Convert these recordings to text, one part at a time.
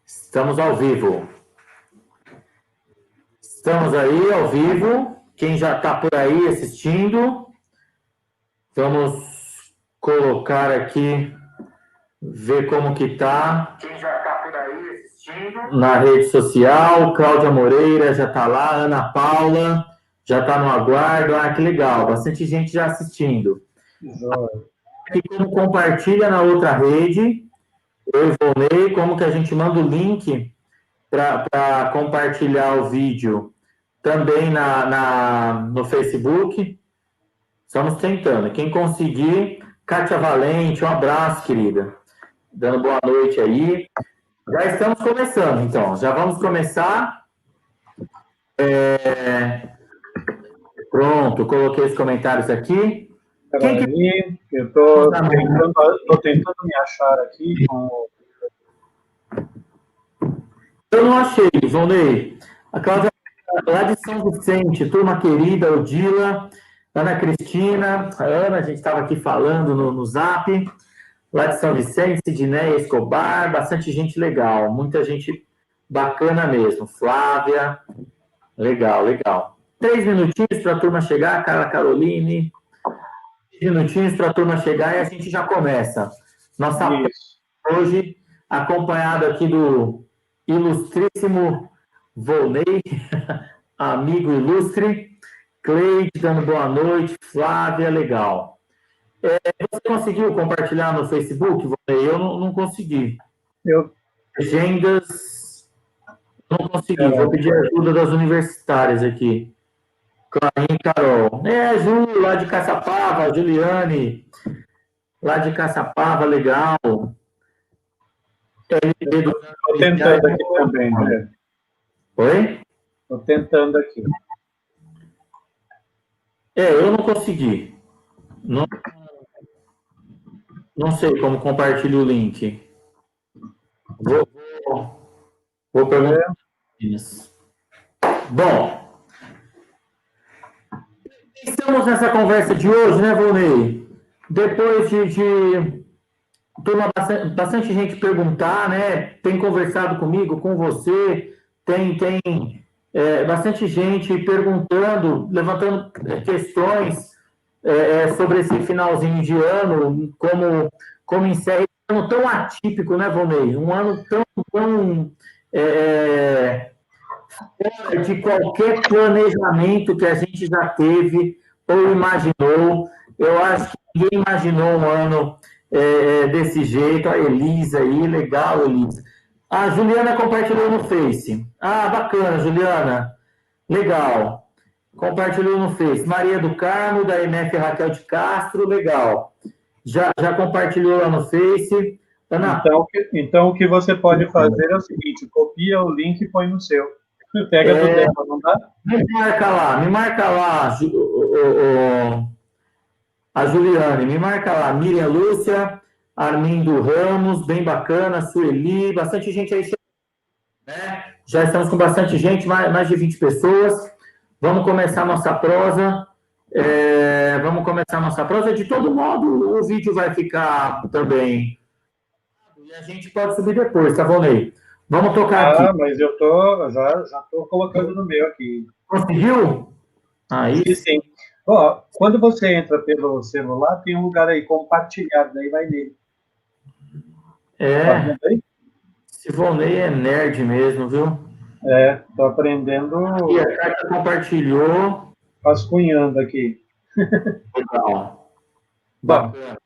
Estamos ao vivo. Estamos aí ao vivo. Quem já está por aí assistindo, vamos colocar aqui, ver como que está. Quem já está por aí assistindo, na rede social, Cláudia Moreira já está lá, Ana Paula já está no aguardo. Ah, que legal, bastante gente já assistindo. Aqui como compartilha na outra rede, eu e Volney, como que a gente manda o link para compartilhar o vídeo também no Facebook. Estamos tentando. Quem conseguir, Kátia Valente, um abraço, querida. Dando boa noite aí. Já estamos começando, então. Já vamos começar. Pronto, coloquei os comentários aqui. Peraí, eu estou tentando me achar aqui com... Eu não achei, Volney. A Cláudia, lá de São Vicente, turma querida, Odila, Ana Cristina, a Ana, a gente estava aqui falando no Zap, lá de São Vicente, Sidneia Escobar, bastante gente legal, muita gente bacana mesmo. Flávia, legal, legal. 3 minutinhos para a turma chegar, Carla Caroline, 3 minutinhos para a turma chegar e a gente já começa. Nossa hoje, acompanhado aqui do ilustríssimo Volney, amigo ilustre, Cleide dando boa noite, Flávia, legal. Você conseguiu compartilhar no Facebook, Volney? Eu não consegui. Legendas, não consegui. Vou pedir ajuda das universitárias aqui. Clarinha e Carol. Ju, lá de Caçapava, Juliane, lá de Caçapava, legal. Estou tentando aqui também, né? Oi? Estou tentando aqui. Eu não consegui. Não sei como compartilho o link. Vou perguntar. Bom, estamos nessa conversa de hoje, né, Volney? Depois de turma, bastante gente perguntar, né? Tem conversado comigo, com você, tem bastante gente perguntando, levantando questões sobre esse finalzinho de ano, como encerra um ano tão atípico, né, Volney? Um ano tão fora de qualquer planejamento que a gente já teve ou imaginou. Eu acho que ninguém imaginou um ano desse jeito. A Elisa aí, legal, Elisa. A Juliana compartilhou no Face. Ah, bacana, Juliana. Legal. Compartilhou no Face. Maria do Carmo, da MF Raquel de Castro, legal. Já compartilhou lá no Face. Ana... Então, o que você pode fazer é o seguinte, copia o link e põe no seu. Pega do dela, não dá? Me marca lá, a Juliane, me marca lá, Miriam Lúcia, Armindo Ramos, bem bacana, Sueli, bastante gente aí, né? Já estamos com bastante gente, mais de 20 pessoas. Vamos começar a nossa prosa. De todo modo, o vídeo vai ficar também. E a gente pode subir depois, tá, Volney? Vamos tocar aqui. Ah, mas eu já estou colocando no meu aqui. Conseguiu? Aí sim. Ó, quando você entra pelo celular, tem um lugar aí, compartilhar, daí vai nele. Tá vendo aí? Esse Volney é nerd mesmo, viu? Tô aprendendo... E a Carta compartilhou. Vascunhando aqui. Legal. Bacana.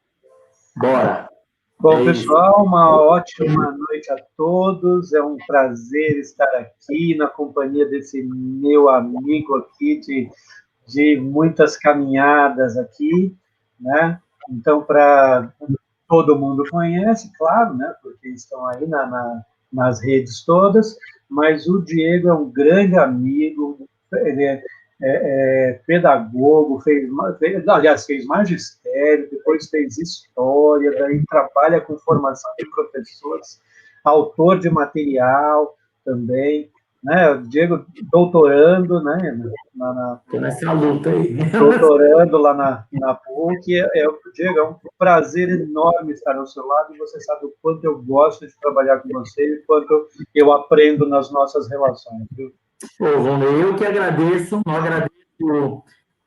Bora. Bom, pessoal, uma ótima noite a todos. É um prazer estar aqui na companhia desse meu amigo aqui de muitas caminhadas aqui, né? Então, todo mundo conhece, claro, né? Porque estão aí nas redes todas, mas o Diego é um grande amigo, ele é pedagogo, fez magistério, depois fez história, daí trabalha com formação de professores, autor de material também, né? O Diego doutorando, né? Tô nessa luta aí. Doutorando lá na PUC. Diego, é um prazer enorme estar ao seu lado e você sabe o quanto eu gosto de trabalhar com você e o quanto eu aprendo nas nossas relações, viu? Ô, Vonei, eu que agradeço, eu agradeço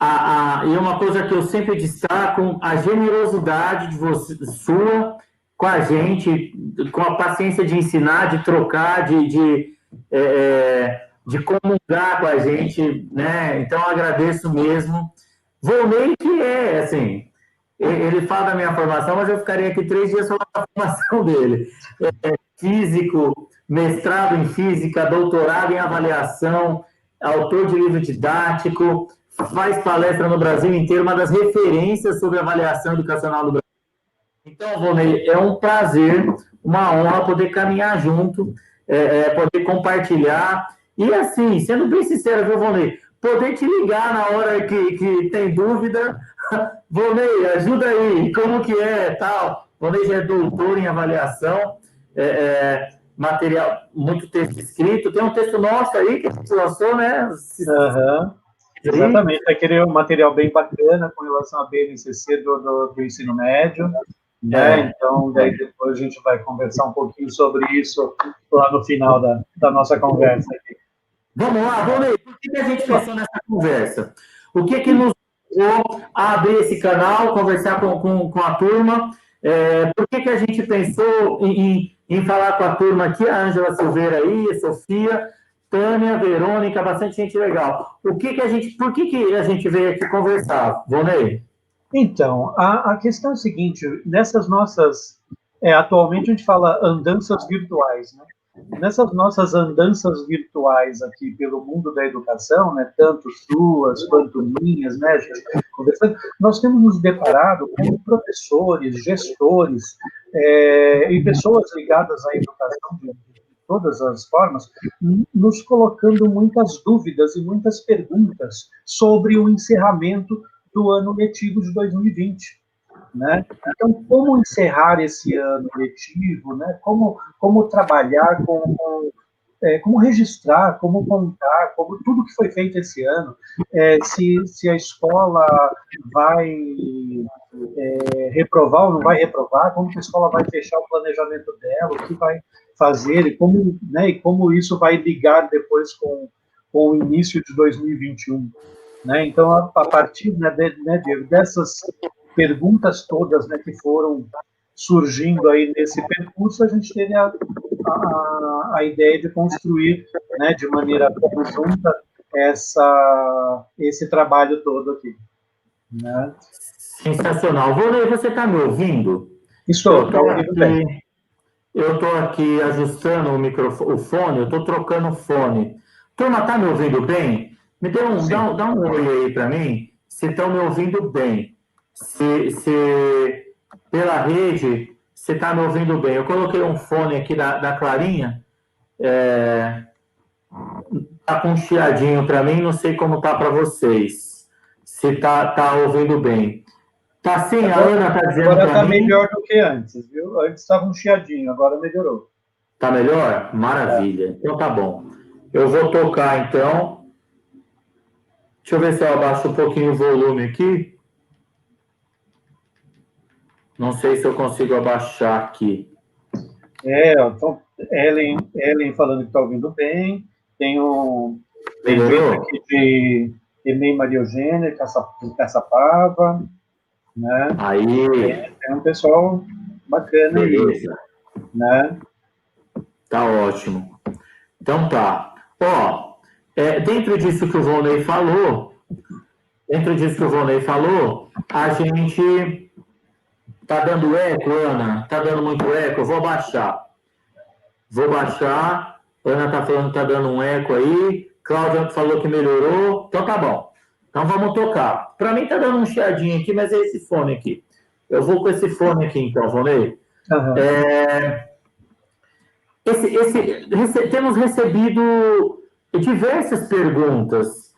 e uma coisa que eu sempre destaco, a generosidade de você, sua com a gente, com a paciência de ensinar, de trocar, de comungar com a gente, né? Então, eu agradeço mesmo. Vonei, que é, assim, ele fala da minha formação, mas eu ficaria aqui 3 dias falando da formação dele. Físico, mestrado em física, doutorado em avaliação, autor de livro didático, faz palestra no Brasil inteiro, uma das referências sobre avaliação educacional do Brasil. Então, Vonei, é um prazer, uma honra poder caminhar junto, poder compartilhar. E assim, sendo bem sincero, viu, Vonei? Poder te ligar na hora que tem dúvida. Vonei, ajuda aí, como que é, tal. Vonei já é doutor em avaliação, material, muito texto escrito. Tem um texto nosso aí que a gente lançou, né? Uhum. Exatamente, aquele material bem bacana com relação à BNCC do ensino médio, né? Então, daí depois a gente vai conversar um pouquinho sobre isso lá no final da nossa conversa aqui. Vamos lá, Vonei, por que a gente pensou nessa conversa? O que nos levou a abrir esse canal, conversar com a turma? Por que a gente pensou em falar com a turma aqui, a Ângela Silveira aí, a Sofia, Tânia, Verônica, bastante gente legal. Por que a gente veio aqui conversar, Vonei? Então, a questão é a seguinte, nessas nossas... atualmente a gente fala andanças virtuais, né? Nessas nossas andanças virtuais aqui pelo mundo da educação, né, tanto suas quanto minhas, né, a gente conversando, nós temos nos deparado com professores, gestores e pessoas ligadas à educação de todas as formas, nos colocando muitas dúvidas e muitas perguntas sobre o encerramento do ano letivo de 2020. Né? Então, como encerrar esse ano letivo, né? Como trabalhar, como registrar, como contar, como tudo que foi feito esse ano, se a escola vai reprovar ou não vai reprovar, como que a escola vai fechar o planejamento dela, o que vai fazer e como, né, e como isso vai ligar depois com o início de 2021. Né? Então, a partir, né, Diego, dessas perguntas todas, né, que foram surgindo aí nesse percurso, a gente teve a ideia de construir, né, de maneira conjunta esse trabalho todo aqui. Né? Sensacional. Vonei, você está me ouvindo? Estou ouvindo bem. Eu estou aqui ajustando o fone, eu estou trocando o fone. Turma, está me ouvindo bem? Dá um oi aí para mim, se estão me ouvindo bem. Se pela rede, você está me ouvindo bem. Eu coloquei um fone aqui da Clarinha, está com um chiadinho para mim, não sei como está para vocês. Se tá ouvindo bem. Tá sim, a Ana está dizendo para mim. Agora está melhor do que antes, viu? Antes estava um chiadinho, agora melhorou. Tá melhor? Maravilha. Então tá bom. Eu vou tocar então. Deixa eu ver se eu abaixo um pouquinho o volume aqui. Não sei se eu consigo abaixar aqui. Então, Ellen falando que está ouvindo bem. Tem gente aqui de Emei Maria Eugênia, Caçapava. Né? Aí. Tem um pessoal bacana aí. Né? Tá ótimo. Então tá. Ó, dentro disso que o Vonei falou, a gente tá dando eco, Ana? Tá dando muito eco? Eu vou baixar. Ana tá falando que tá dando um eco aí. Cláudia falou que melhorou. Então tá bom. Então vamos tocar. Para mim tá dando um chiadinho aqui, mas é esse fone aqui. Eu vou com esse fone aqui então, Vonei. Uhum. Temos recebido diversas perguntas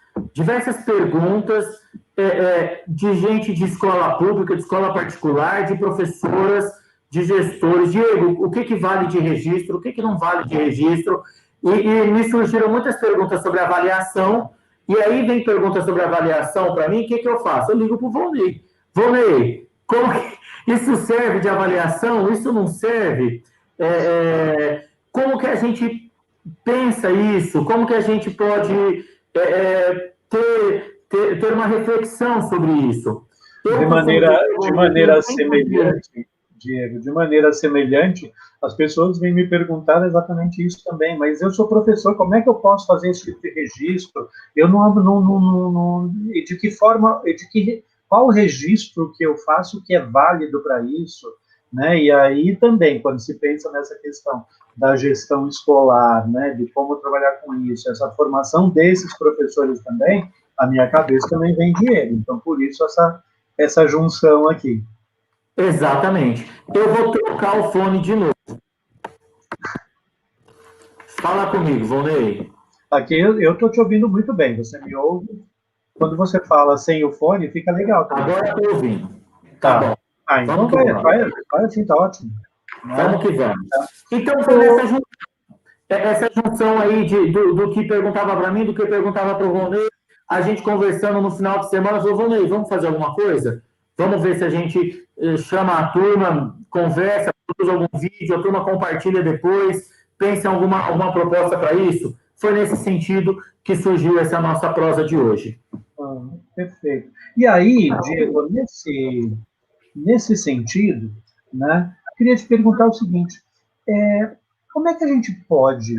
de gente de escola pública, de escola particular, de professoras, de gestores. Diego, o que vale de registro, o que não vale de registro? E me surgiram muitas perguntas sobre avaliação, e aí vem perguntas sobre avaliação para mim, o que, que eu faço? Eu ligo para o Volney. Volney, como que isso serve de avaliação? Isso não serve? Como que a gente pensa isso? Como que a gente pode ter uma reflexão sobre isso? De maneira semelhante, Diego, de maneira semelhante, as pessoas vêm me perguntar exatamente isso também, mas eu sou professor, como é que eu posso fazer esse tipo de registro? Eu e de que forma, qual registro que eu faço que é válido para isso? Né? E aí também, quando se pensa nessa questão da gestão escolar, né, de como trabalhar com isso, essa formação desses professores também, a minha cabeça também vem dinheiro. Então, por isso, essa junção aqui. Exatamente. Eu vou trocar o fone de novo. Fala comigo, Volney. Aqui eu estou te ouvindo muito bem, você me ouve. Quando você fala sem o fone, fica legal também. Agora eu estou ouvindo. Tá bom. Então vai assim, tá ótimo. Vamos que vamos. Então, foi essa junção aí do que perguntava para mim, do que perguntava para o Volney, a gente conversando no final de semana, falou, Volney, vamos fazer alguma coisa? Vamos ver se a gente chama a turma, conversa, produz algum vídeo, a turma compartilha depois, pensa em alguma proposta para isso. Foi nesse sentido que surgiu essa nossa prosa de hoje. Perfeito. E aí, Diego, nesse sentido, né, queria te perguntar o seguinte, como é que a gente pode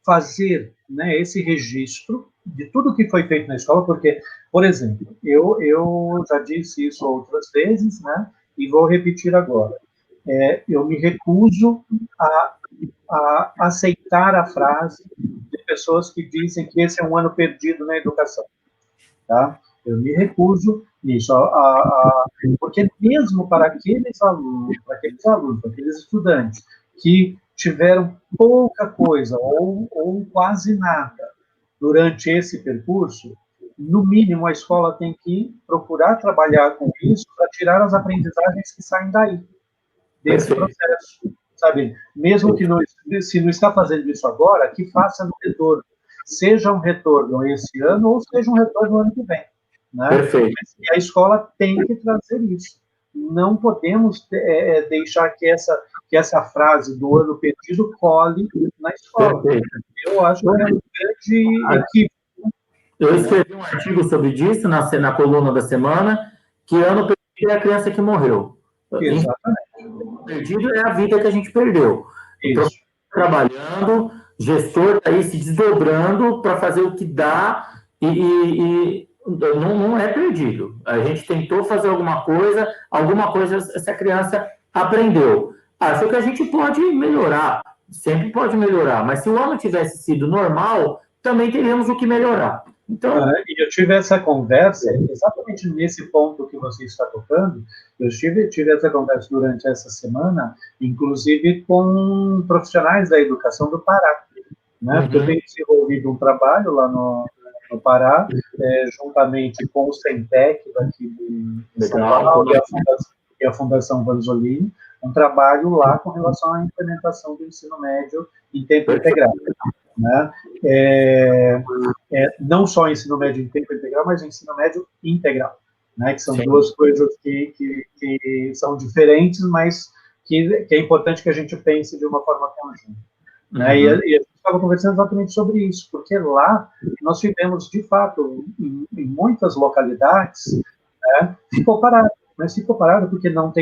fazer, né, esse registro de tudo que foi feito na escola? Porque, por exemplo, eu já disse isso outras vezes, né, e vou repetir agora. Eu me recuso a aceitar a frase de pessoas que dizem que esse é um ano perdido na educação. Tá? Eu me recuso nisso, porque mesmo para aqueles alunos, para aqueles estudantes que tiveram pouca coisa ou quase nada durante esse percurso, no mínimo a escola tem que procurar trabalhar com isso para tirar as aprendizagens que saem daí, desse processo, sabe? Mesmo que se não está fazendo isso agora, que faça no retorno. Seja um retorno esse ano ou seja um retorno ano que vem. Né? Perfeito. E a escola tem que trazer isso. Não podemos deixar que essa frase do ano perdido cole na escola. Perfeito. Eu acho que é um grande equívoco. Eu escrevi um artigo sobre isso na coluna da semana, que ano perdido é a criança que morreu. Exatamente. Perdido é a vida que a gente perdeu. Então, Isso. trabalhando, gestor está aí se desdobrando para fazer o que dá e não é perdido. A gente tentou fazer alguma coisa essa criança aprendeu. Acho que a gente pode melhorar, sempre pode melhorar, mas se o ano tivesse sido normal, também teríamos o que melhorar. Então, e eu tive essa conversa, exatamente nesse ponto que você está tocando, eu tive essa conversa durante essa semana, inclusive com profissionais da educação do Pará, né? Porque eu tenho desenvolvido um trabalho lá no Pará, juntamente com o Centec daqui de São Paulo e a Fundação Vanzolini, um trabalho lá com relação à implementação do ensino médio em tempo integral. Né? Não só ensino médio em tempo integral, mas ensino médio integral, né? Que são duas coisas que são diferentes, mas que é importante que a gente pense de uma forma conjunta. Né? E a gente estava conversando exatamente sobre isso, porque lá nós tivemos, de fato, em muitas localidades, né, ficou parado. Mas ficou parado porque não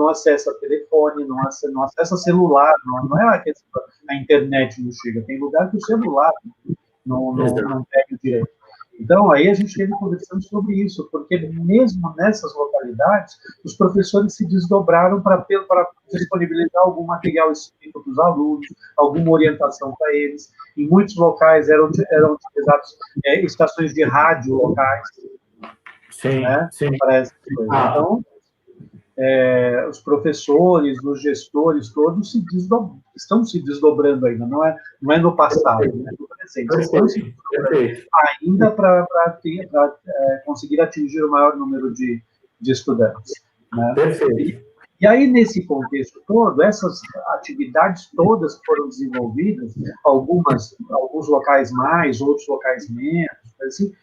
acessa telefone, não acessa celular, não é a internet não chega. Tem lugar que o celular não pega direito. Então, aí a gente esteve conversando sobre isso, porque mesmo nessas localidades, os professores se desdobraram para disponibilizar algum material escrito para os alunos, alguma orientação para eles. Em muitos locais eram utilizadas estações de rádio locais. Sim, né, sim. Para essas coisas. Então, os professores, os gestores, todos estão se desdobrando ainda, não é no passado, é no presente. Estão se desdobrando ainda para conseguir atingir o maior número de estudantes. Né? Perfeito. E aí, nesse contexto todo, essas atividades todas foram desenvolvidas, alguns locais mais, outros locais menos, assim.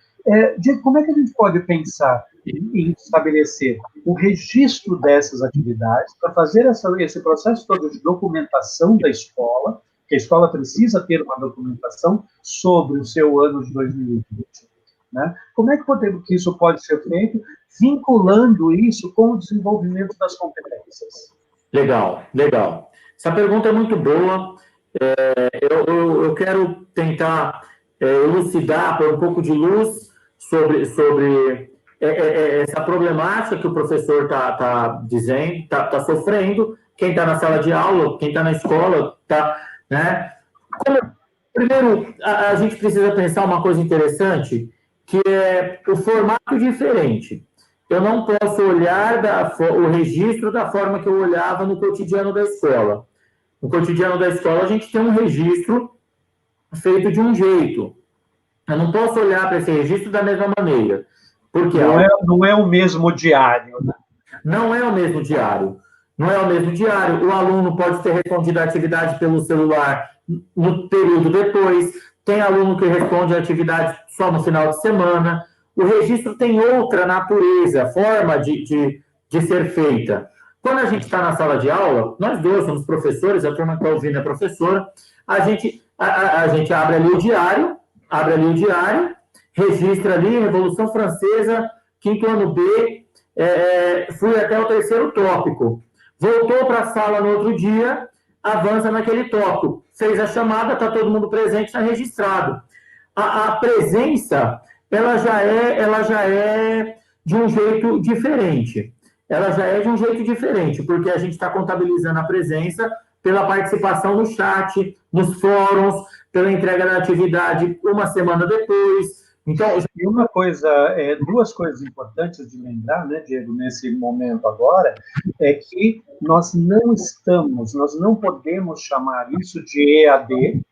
Como é que a gente pode pensar em estabelecer o registro dessas atividades para fazer esse processo todo de documentação da escola, que a escola precisa ter uma documentação sobre o seu ano de 2020, né? Como é que isso pode ser feito, vinculando isso com o desenvolvimento das competências? Legal, legal. Essa pergunta é muito boa. Eu quero tentar elucidar, pôr um pouco de luz sobre essa problemática que o professor está dizendo, está sofrendo, quem está na sala de aula, quem está na escola, né? Primeiro, a gente precisa pensar uma coisa interessante, que é o formato diferente. Eu não posso olhar o registro da forma que eu olhava no cotidiano da escola. No cotidiano da escola, a gente tem um registro feito de um jeito. Eu não posso olhar para esse registro da mesma maneira. Porque não é o mesmo diário, né? Não é o mesmo diário. Não é o mesmo diário. O aluno pode ter respondido a atividade pelo celular no período depois. Tem aluno que responde a atividade só no final de semana. O registro tem outra natureza, forma de ser feita. Quando a gente está na sala de aula, nós dois somos professores, a turma que está ouvindo é professora, a gente abre ali o diário, registra ali Revolução Francesa, quinto ano B, fui até o terceiro tópico. Voltou para a sala no outro dia, avança naquele tópico. Fez a chamada, está todo mundo presente, está registrado. A presença, ela já é de um jeito diferente. Porque a gente está contabilizando a presença pela participação no chat, nos fóruns, pela entrega da atividade uma semana depois. Então, e duas coisas importantes de lembrar, né, Diego, nesse momento agora, é que nós não podemos chamar isso de EAD.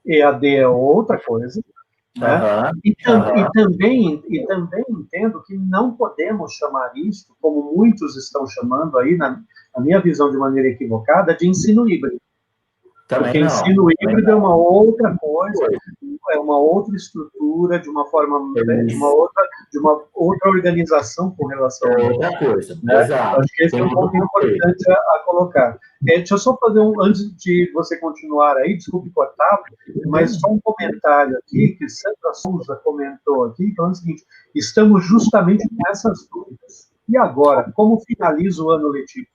EAD é outra coisa, né? E também entendo que não podemos chamar isso, como muitos estão chamando aí, na minha visão de maneira equivocada, de ensino híbrido. Porque ensino híbrido é uma outra coisa, é uma outra estrutura, de uma outra organização com relação a outra coisa. Né? Acho que esse é um ponto importante a colocar. Deixa eu só fazer antes de você continuar aí, desculpe cortar, mas só um comentário aqui, que Sandra Souza comentou aqui, falando o seguinte: estamos justamente com essas dúvidas. E agora, como finaliza o ano letivo?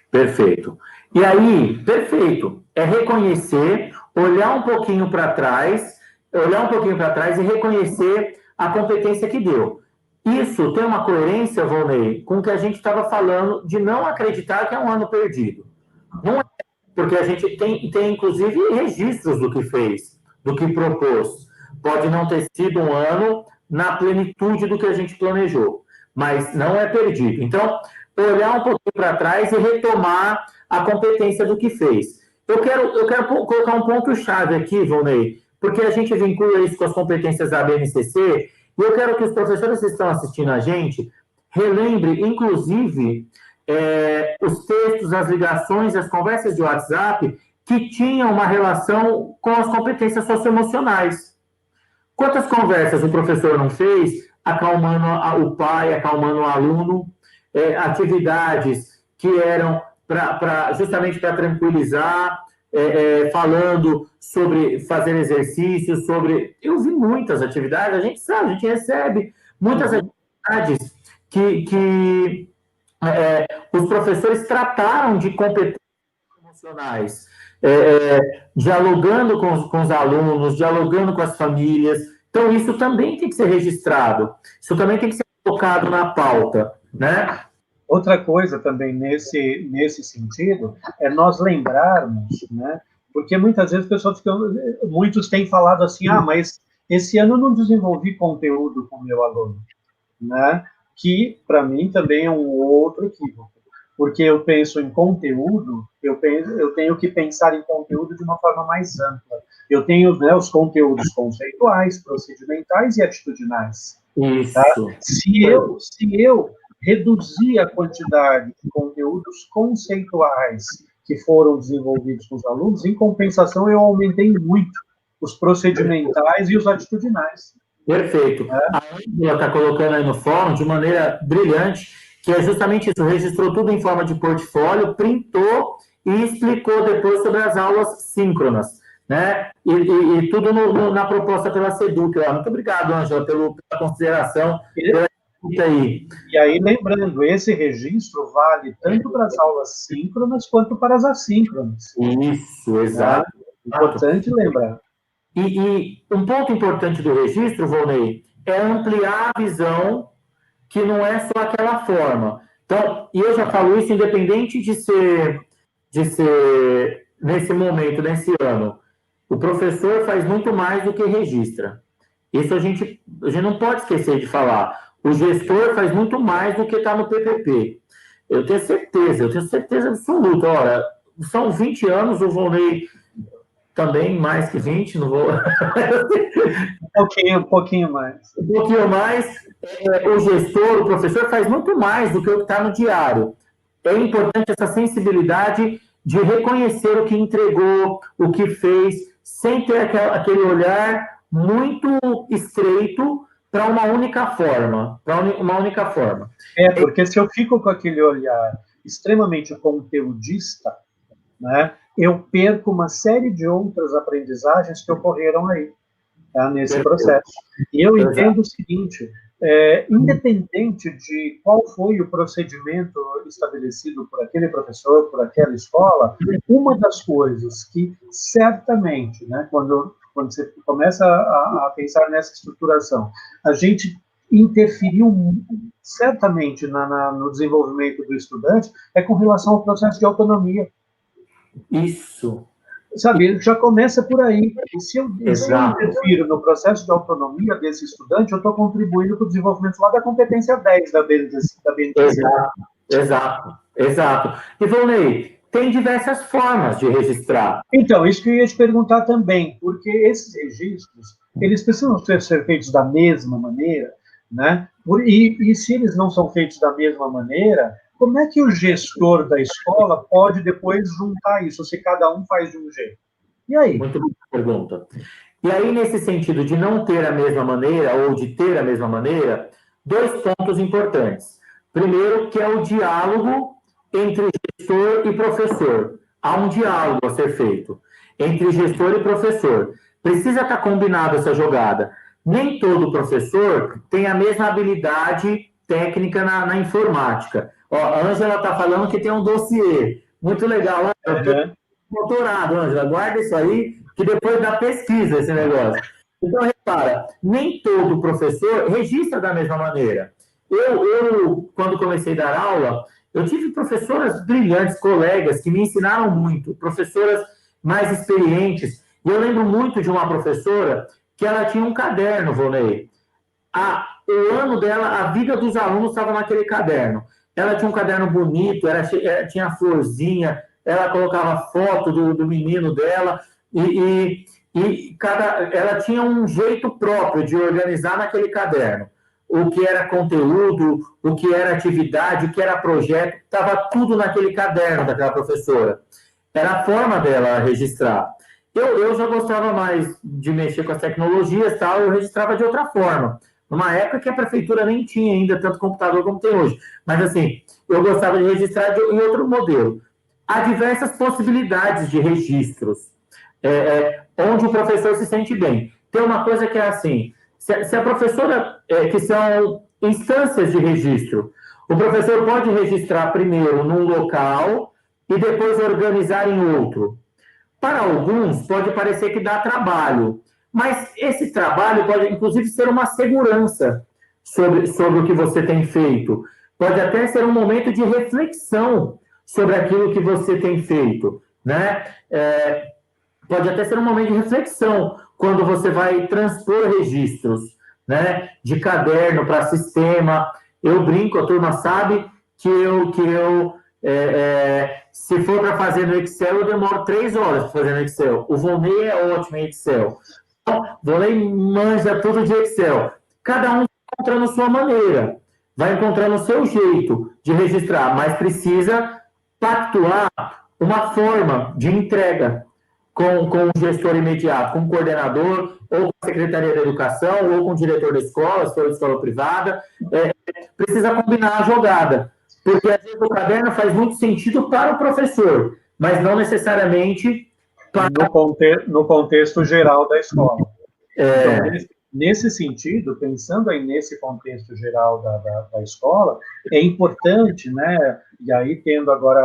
Perfeito. E aí, perfeito, é reconhecer, olhar um pouquinho para trás e reconhecer a competência que deu. Isso tem uma coerência, Volney, com o que a gente estava falando de não acreditar que é um ano perdido. Não é, porque a gente tem inclusive registros do que fez, do que propôs. Pode não ter sido um ano na plenitude do que a gente planejou, mas não é perdido. Então, olhar um pouquinho para trás e retomar a competência do que fez. Eu quero colocar um ponto-chave aqui, Volney, porque a gente vincula isso com as competências da BNCC, e eu quero que os professores que estão assistindo a gente relembrem, inclusive, os textos, as ligações, as conversas de WhatsApp que tinham uma relação com as competências socioemocionais. Quantas conversas o professor não fez, acalmando o pai, acalmando o aluno, atividades que eram justamente para tranquilizar, falando sobre fazer exercícios, Eu vi muitas atividades, a gente sabe, a gente recebe muitas atividades que os professores trataram de competências emocionais, dialogando com os alunos, dialogando com as famílias. Então, isso também tem que ser registrado, isso também tem que ser colocado na pauta, né? Outra coisa também nesse sentido é nós lembrarmos, né? Porque muitas vezes muitos têm falado assim, mas esse ano eu não desenvolvi conteúdo com o meu aluno, né? Que para mim também é um outro equívoco, porque eu penso em conteúdo, eu tenho que pensar em conteúdo de uma forma mais ampla. Eu tenho, né, os conteúdos conceituais, procedimentais e atitudinais. Isso. Tá? Se eu reduzir a quantidade de conteúdos conceituais que foram desenvolvidos com os alunos. Em compensação, eu aumentei muito os procedimentais e os atitudinais. Perfeito. A Ângela está colocando aí no fórum de maneira brilhante, que é justamente isso, registrou tudo em forma de portfólio, printou e explicou depois sobre as aulas síncronas, né? E tudo na proposta pela SEDUC. Muito obrigado, Ângela, pela consideração, pela aí. E aí, lembrando, esse registro vale tanto para as aulas síncronas quanto para as assíncronas. Isso, exato. Importante lembrar. E um ponto importante do registro, Volney, é ampliar a visão que não é só aquela forma. Então, e eu já falo isso independente de ser nesse momento, nesse ano. O professor faz muito mais do que registra. Isso a gente não pode esquecer de falar. O gestor faz muito mais do que está no PPP. Eu tenho certeza absoluta. Ora, são 20 anos, o Volney também mais que 20, não vou... Um pouquinho mais. Um pouquinho mais. O gestor, o professor, faz muito mais do que o que está no diário. É importante essa sensibilidade de reconhecer o que entregou, o que fez, sem ter aquele olhar muito estreito para uma única forma. Porque se eu fico com aquele olhar extremamente conteudista, né, eu perco uma série de outras aprendizagens que ocorreram aí, tá, nesse processo. E eu entendo o seguinte, independente de qual foi o procedimento estabelecido por aquele professor, por aquela escola, uma das coisas que certamente, né, quando você começa a pensar nessa estruturação, a gente interferiu certamente no desenvolvimento do estudante é com relação ao processo de autonomia. Isso. Sabe, ele já começa por aí. E se eu interfiro no processo de autonomia desse estudante, eu estou contribuindo para o desenvolvimento lá da competência 10 da BNCC. Exato. E, Volney, tem diversas formas de registrar. Então, isso que eu ia te perguntar também, porque esses registros, eles precisam ser feitos da mesma maneira, né? E se eles não são feitos da mesma maneira, como é que o gestor da escola pode depois juntar isso, se cada um faz de um jeito? E aí? Muito boa pergunta. E aí, nesse sentido de não ter a mesma maneira, ou de ter a mesma maneira, 2 pontos importantes. Primeiro, que é o diálogo entre gestor e professor. Há um diálogo a ser feito entre gestor e professor. Precisa estar combinado essa jogada. Nem todo professor tem a mesma habilidade técnica na informática. Ó, a Ângela está falando que tem um dossiê. Muito legal. Doutorado, Ângela. Guarda isso aí, que depois dá pesquisa esse negócio. Então, repara, nem todo professor registra da mesma maneira. Eu, quando comecei a dar aula, eu tive professoras brilhantes, colegas, que me ensinaram muito, professoras mais experientes. E eu lembro muito de uma professora que ela tinha um caderno, Volney. O ano dela, a vida dos alunos estava naquele caderno. Ela tinha um caderno bonito, tinha florzinha, ela colocava foto do menino dela, ela tinha um jeito próprio de organizar naquele caderno. O que era conteúdo, o que era atividade, o que era projeto, estava tudo naquele caderno daquela professora. Era a forma dela registrar. Eu já gostava mais de mexer com as tecnologias, tal, eu registrava de outra forma. Numa época que a prefeitura nem tinha ainda tanto computador como tem hoje. Mas, assim, eu gostava de registrar em outro modelo. Há diversas possibilidades de registros, onde o professor se sente bem. Tem uma coisa que é assim, se a professora, que são instâncias de registro, o professor pode registrar primeiro num local e depois organizar em outro. Para alguns, pode parecer que dá trabalho, mas esse trabalho pode, inclusive, ser uma segurança sobre o que você tem feito. Pode até ser um momento de reflexão sobre aquilo que você tem feito, né? Pode até ser um momento de reflexão quando você vai transpor registros, né? De caderno para sistema. Eu brinco, a turma sabe que se for para fazer no Excel, eu demoro 3 horas para fazer no Excel. O Volney é ótimo em Excel. O Volney manja tudo de Excel. Cada um encontrando a sua maneira. vai encontrando o seu jeito de registrar, mas precisa pactuar uma forma de entrega com o gestor imediato, com o coordenador, ou com a Secretaria da Educação, ou com o diretor da escola, se for de escola privada. Precisa combinar a jogada, porque às vezes o caderno faz muito sentido para o professor, mas não necessariamente para... No contexto geral da escola. Então, nesse sentido, pensando aí nesse contexto geral da escola, é importante, né, e aí tendo agora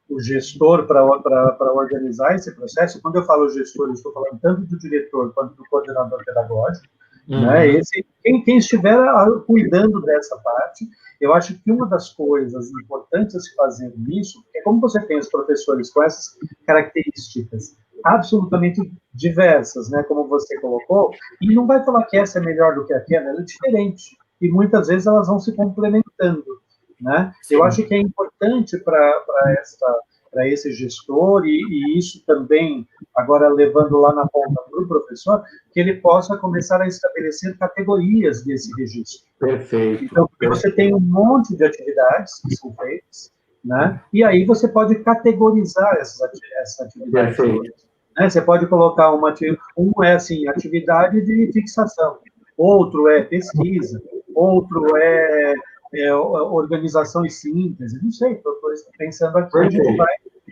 o gestor para organizar esse processo, quando eu falo gestor, eu estou falando tanto do diretor quanto do coordenador pedagógico, né, quem estiver cuidando dessa parte, eu acho que uma das coisas importantes a se fazer nisso, é como você tem os professores com essas características absolutamente diversas, né, como você colocou, e não vai falar que essa é melhor do que aquela, ela é diferente, e muitas vezes elas vão se complementando, né? Eu acho que é importante para esse gestor, e isso também, agora levando lá na ponta para o professor, que ele possa começar a estabelecer categorias desse registro. Perfeito. Então, você tem um monte de atividades que são feitas, né? E aí você pode categorizar essas atividades. Perfeito. Né? Você pode colocar um é assim, atividade de fixação, outro é pesquisa, outro é organização e síntese, não sei, estou pensando aqui, a gente vai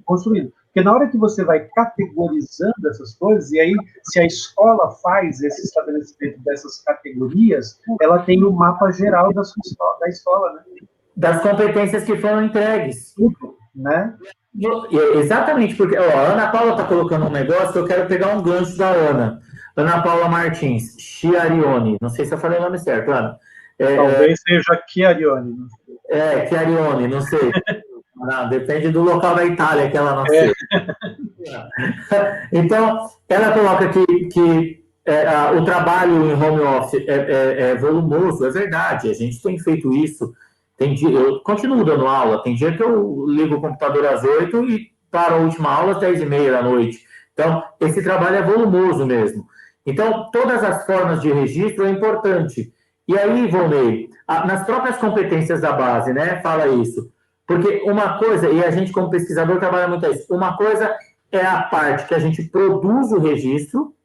construindo. Porque na hora que você vai categorizando essas coisas, e aí, se a escola faz esse estabelecimento dessas categorias, ela tem o mapa geral da escola, né? Das competências que foram entregues. Tudo, né? Exatamente, porque a Ana Paula está colocando um negócio que eu quero pegar um gancho da Ana. Ana Paula Martins, Chiarione. Não sei se eu falei o nome certo, Ana. Talvez seja Chiarione. Chiarione, não sei. Não, depende do local da Itália que ela nasceu. Então, ela coloca que o trabalho em home office é volumoso, é verdade, a gente tem feito isso. Tem dia, eu continuo dando aula, tem dia que eu ligo o computador às 8 e paro a última aula às 10h30 da noite. Então, esse trabalho é volumoso mesmo. Então, todas as formas de registro é importante. E aí, Volney, nas próprias competências da base, né, fala isso. Porque uma coisa, e a gente como pesquisador trabalha muito isso, uma coisa é a parte que a gente produz o registro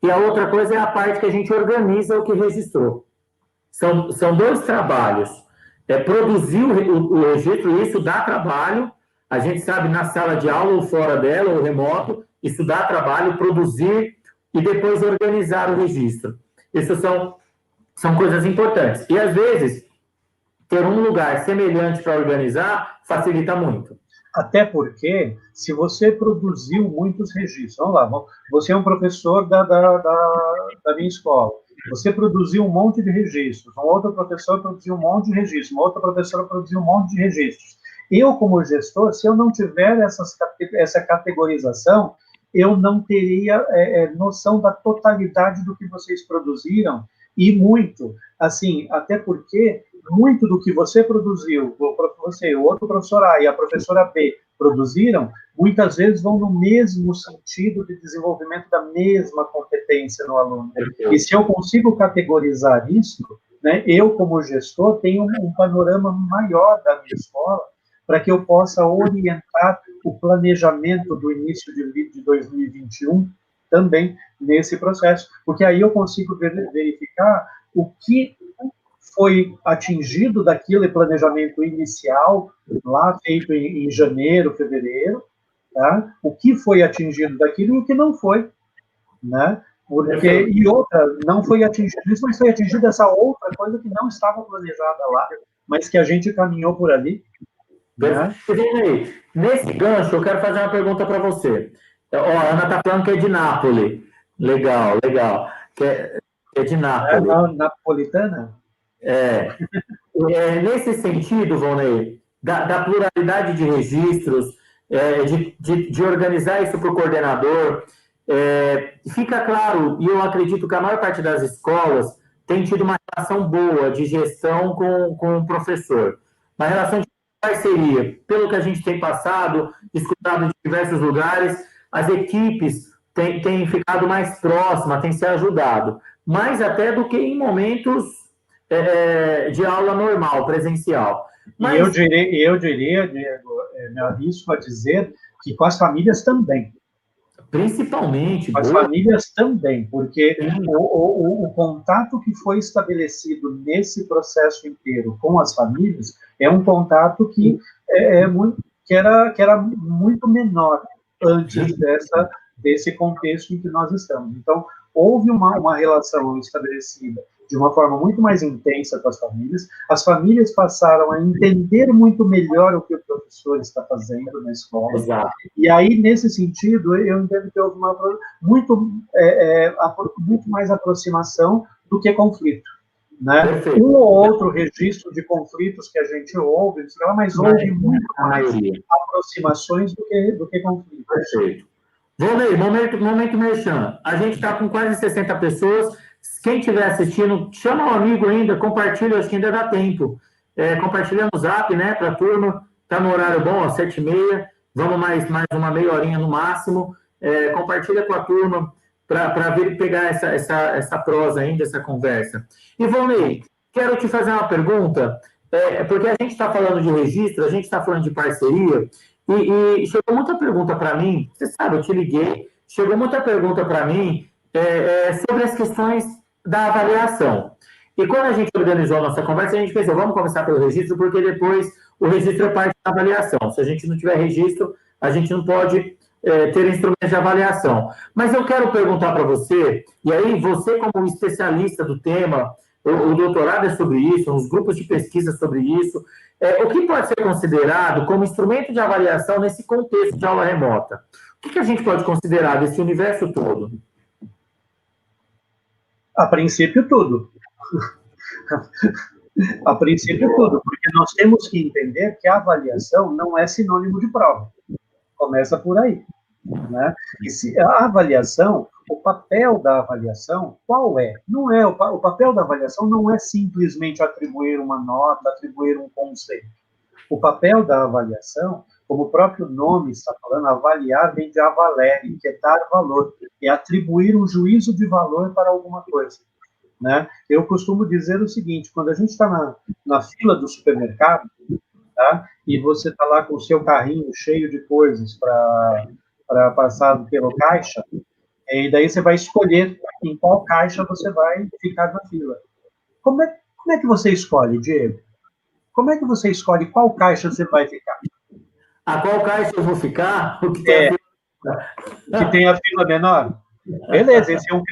e a outra coisa é a parte que a gente organiza o que registrou. São dois trabalhos. Produzir o registro, isso dá trabalho, a gente sabe na sala de aula ou fora dela, ou remoto, isso dá trabalho, produzir e depois organizar o registro. Isso são coisas importantes. E, às vezes, ter um lugar semelhante para organizar facilita muito. Até porque, se você produziu muitos registros, vamos lá, você é um professor da minha escola, você produziu um monte de registros, um outro professor produziu um monte de registros, uma outra professora produziu um monte de registros. Eu, como gestor, se eu não tiver essa categorização, eu não teria noção da totalidade do que vocês produziram, e muito, assim, até porque muito do que você produziu, você, o outro professor A e a professora B produziram, muitas vezes vão no mesmo sentido de desenvolvimento da mesma competência no aluno. E se eu consigo categorizar isso, né, eu, como gestor, tenho um panorama maior da minha escola para que eu possa orientar o planejamento do início de 2021 também nesse processo, porque aí eu consigo verificar o que foi atingido daquele planejamento inicial, lá feito em janeiro, fevereiro, tá? O que foi atingido daquilo e o que não foi, né? Porque, e outra, não foi atingido isso, mas foi atingido essa outra coisa que não estava planejada lá, mas que a gente caminhou por ali. Né? Nesse gancho, eu quero fazer uma pergunta para você. A Ana está falando que é de Nápoles. Legal, legal. Que é de Nápoles. Napolitana? Nesse sentido, Volney, da pluralidade de registros, de organizar isso para o coordenador, fica claro, e eu acredito que a maior parte das escolas tem tido uma relação boa de gestão com o professor. Uma relação de parceria. Pelo que a gente tem passado, escutado em diversos lugares, as equipes têm ficado mais próximas, têm se ajudado. Mais até do que em momentos de aula normal, presencial. Mas... E eu diria, Diego, me arrisco a dizer que com as famílias também. Principalmente. Com as famílias também, porque o contato que foi estabelecido nesse processo inteiro com as famílias é um contato que era muito menor antes desse contexto em que nós estamos. Então, houve uma relação estabelecida de uma forma muito mais intensa com as famílias passaram a entender muito melhor o que o professor está fazendo na escola. Exato. E aí, nesse sentido, eu entendo que houve muito mais aproximação do que conflito. Né? Um ou outro registro de conflitos que a gente ouve, mas houve muito mais aproximações do que conflitos. Perfeito. Volney, momento merchan. A gente está com quase 60 pessoas. Quem estiver assistindo, chama um amigo ainda, compartilha, acho que ainda dá tempo. Compartilha no Zap, né, para a turma. Está no horário bom, às 7h30. Vamos mais uma meia horinha no máximo. Compartilha com a turma para vir pegar essa prosa ainda, essa conversa. E, Volney, quero te fazer uma pergunta, porque a gente está falando de registro, a gente está falando de parceria, e chegou muita pergunta para mim, você sabe, eu te liguei, chegou muita pergunta para mim sobre as questões da avaliação. E quando a gente organizou a nossa conversa, a gente pensou, vamos começar pelo registro, porque depois o registro é parte da avaliação. Se a gente não tiver registro, a gente não pode ter instrumentos de avaliação. Mas eu quero perguntar para você, e aí você como especialista do tema, o doutorado é sobre isso, os grupos de pesquisa sobre isso, o que pode ser considerado como instrumento de avaliação nesse contexto de aula remota? O que a gente pode considerar desse universo todo? A princípio, tudo. A princípio, tudo, porque nós temos que entender que a avaliação não é sinônimo de prova. Começa por aí. Né? E se a avaliação, o papel da avaliação, qual é? Não é o papel da avaliação não é simplesmente atribuir uma nota, atribuir um conceito. O papel da avaliação, como o próprio nome está falando, avaliar vem de avalere, que é dar valor, é atribuir um juízo de valor para alguma coisa. Né? Eu costumo dizer o seguinte, quando a gente está na fila do supermercado, tá? E você está lá com o seu carrinho cheio de coisas para passar pelo caixa, e daí você vai escolher em qual caixa você vai ficar na fila. Como é que você escolhe, Diego? Como é que você escolhe qual caixa você vai ficar? A qual caixa eu vou ficar? O que tem a fila menor? Beleza, esse é um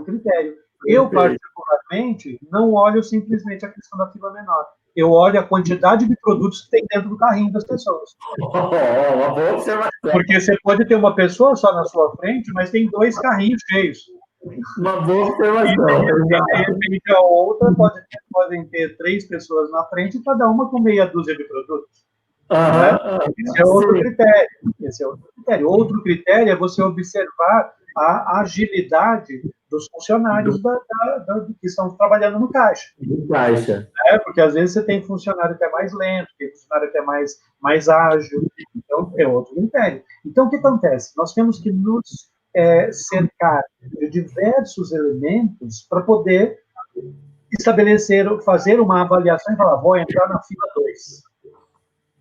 critério. Eu, particularmente, não olho simplesmente a questão da fila menor. Eu olho a quantidade de produtos que tem dentro do carrinho das pessoas. Uma boa observação. Porque você pode ter uma pessoa só na sua frente, mas tem 2 carrinhos cheios. Uma boa observação. E a outra podem ter 3 pessoas na frente, cada uma com meia dúzia de produtos. Esse é outro critério. Outro critério é você observar a agilidade dos funcionários que estão trabalhando no caixa. Porque às vezes você tem funcionário que é mais lento, tem funcionário que é mais ágil, então é outro critério. Então, o que acontece? Nós temos que nos cercar de diversos elementos para poder fazer uma avaliação e falar, vou entrar na fila 2.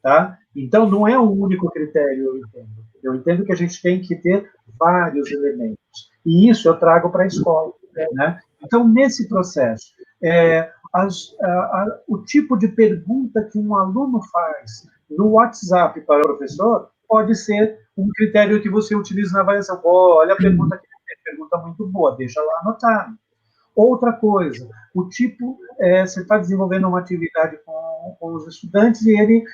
Tá? Então, não é um único critério, eu entendo. Eu entendo que a gente tem que ter vários elementos. E isso eu trago para a escola. Né? Então, nesse processo, o tipo de pergunta que um aluno faz no WhatsApp para o professor pode ser um critério que você utiliza na avaliação. Olha a pergunta que ele tem, pergunta muito boa, deixa lá anotar. Outra coisa, o tipo, você está desenvolvendo uma atividade com os estudantes e ele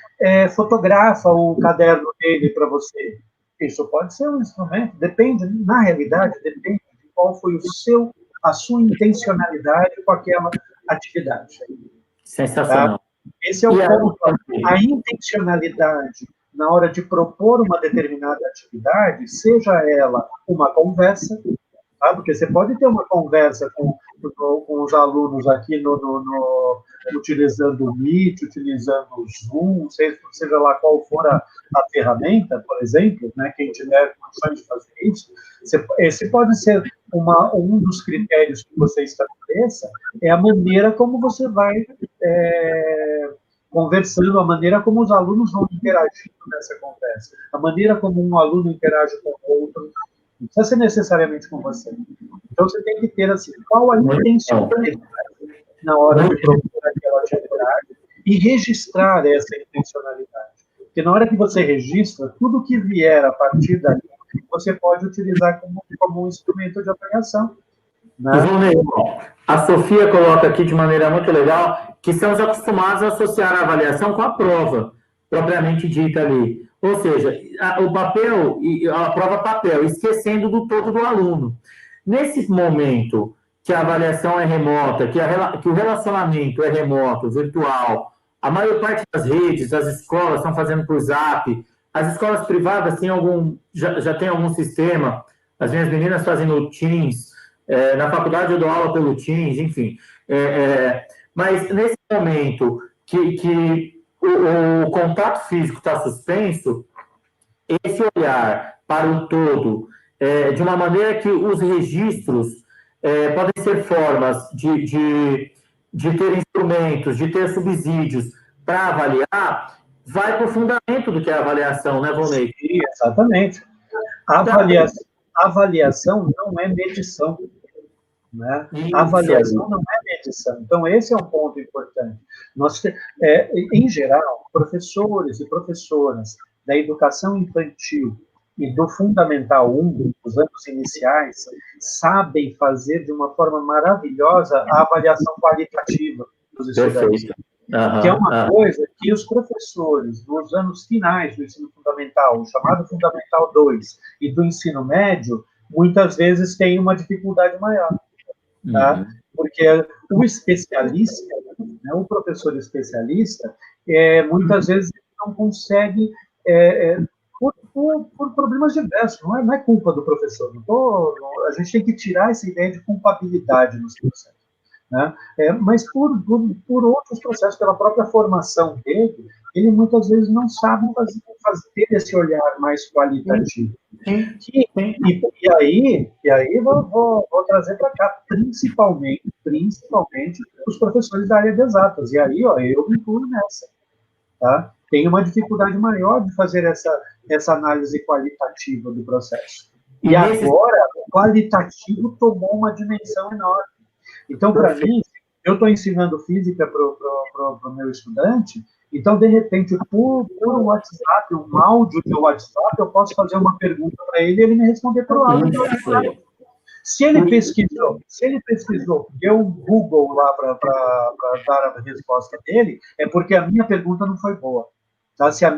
fotografa o caderno dele para você. Isso pode ser um instrumento, na realidade, depende de qual foi a sua intencionalidade com aquela atividade. Sensacional. Tá? Esse é o ponto. A intencionalidade na hora de propor uma determinada atividade, seja ela uma conversa, tá? Porque você pode ter uma conversa com os alunos aqui utilizando o Meet, utilizando o Zoom, seja lá qual for a ferramenta, por exemplo, né, quem tiver condições de fazer isso, esse pode ser um dos critérios que você estabelece cabeça é a maneira como você vai conversando, a maneira como os alunos vão interagindo nessa conversa, a maneira como um aluno interage com o outro, não precisa ser necessariamente com você. Então, você tem que ter, assim, qual a intencionalidade na hora de propor aquela atividade e registrar essa intencionalidade. Porque na hora que você registra, tudo que vier a partir dali, você pode utilizar como um instrumento de avaliação. Né? Ivonei, a Sofia coloca aqui de maneira muito legal que estamos acostumados a associar a avaliação com a prova, propriamente dita ali. Ou seja, o papel, a prova papel, esquecendo do todo do aluno. Nesse momento que a avaliação é remota, que o relacionamento é remoto, virtual, a maior parte das redes, das escolas estão fazendo por Zap, as escolas privadas já tem algum sistema, as minhas meninas fazem no Teams, na faculdade eu dou aula pelo Teams, enfim. Mas nesse momento que o contato físico está suspenso, esse olhar para o todo, de uma maneira que os registros podem ser formas de ter instrumentos, de ter subsídios para avaliar, vai para o fundamento do que é a avaliação, né, Volney? Sim, exatamente. A avaliação não é medição. Né? A avaliação não é medição. Então, esse é um ponto importante. Em geral, professores e professoras da educação infantil e do Fundamental 1, dos anos iniciais, sabem fazer de uma forma maravilhosa a avaliação qualitativa dos estudantes. Que é uma coisa que os professores dos anos finais do ensino fundamental, o chamado Fundamental 2, e do ensino médio, muitas vezes têm uma dificuldade maior. Tá? Porque o especialista, né, o professor especialista, muitas vezes não consegue, por problemas diversos, não é culpa do professor. A gente tem que tirar essa ideia de culpabilidade nos processos. Né? Mas por outros processos, pela própria formação dele, ele muitas vezes não sabe ter esse olhar mais qualitativo. E aí vou trazer para cá, principalmente os professores da área de exatas. E aí, eu me incluo nessa. Tá? Tem uma dificuldade maior de fazer essa análise qualitativa do processo. E agora, o qualitativo tomou uma dimensão enorme. Então, para mim, eu estou ensinando física para o meu estudante, então, de repente, por um WhatsApp, um áudio de WhatsApp, eu posso fazer uma pergunta para ele e ele me responder pelo áudio de WhatsApp. Se ele pesquisou, deu um Google lá para dar a resposta dele, é porque a minha pergunta não foi boa. Tá? Se a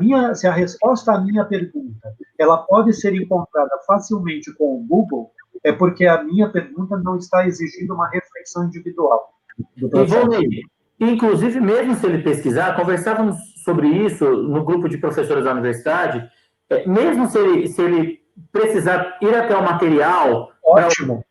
resposta à minha pergunta ela pode ser encontrada facilmente com o Google, é porque a minha pergunta não está exigindo uma reflexão individual do processo. Inclusive, mesmo se ele pesquisar, conversávamos sobre isso no grupo de professores da universidade, mesmo se ele precisar ir até o material... Ótimo.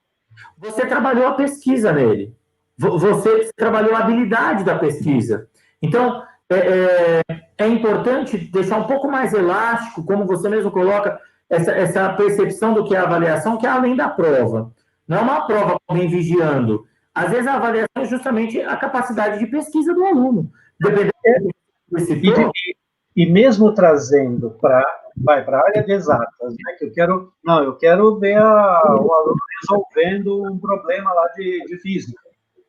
Você trabalhou a pesquisa nele. Você trabalhou a habilidade da pesquisa. Então, é importante deixar um pouco mais elástico, como você mesmo coloca, essa percepção do que é a avaliação, que é além da prova. Não é uma prova com alguém vigiando. Às vezes a avaliação é justamente a capacidade de pesquisa do aluno. Dependendo do e mesmo trazendo para a área de exatas, né, que eu quero ver o aluno resolvendo um problema lá de física.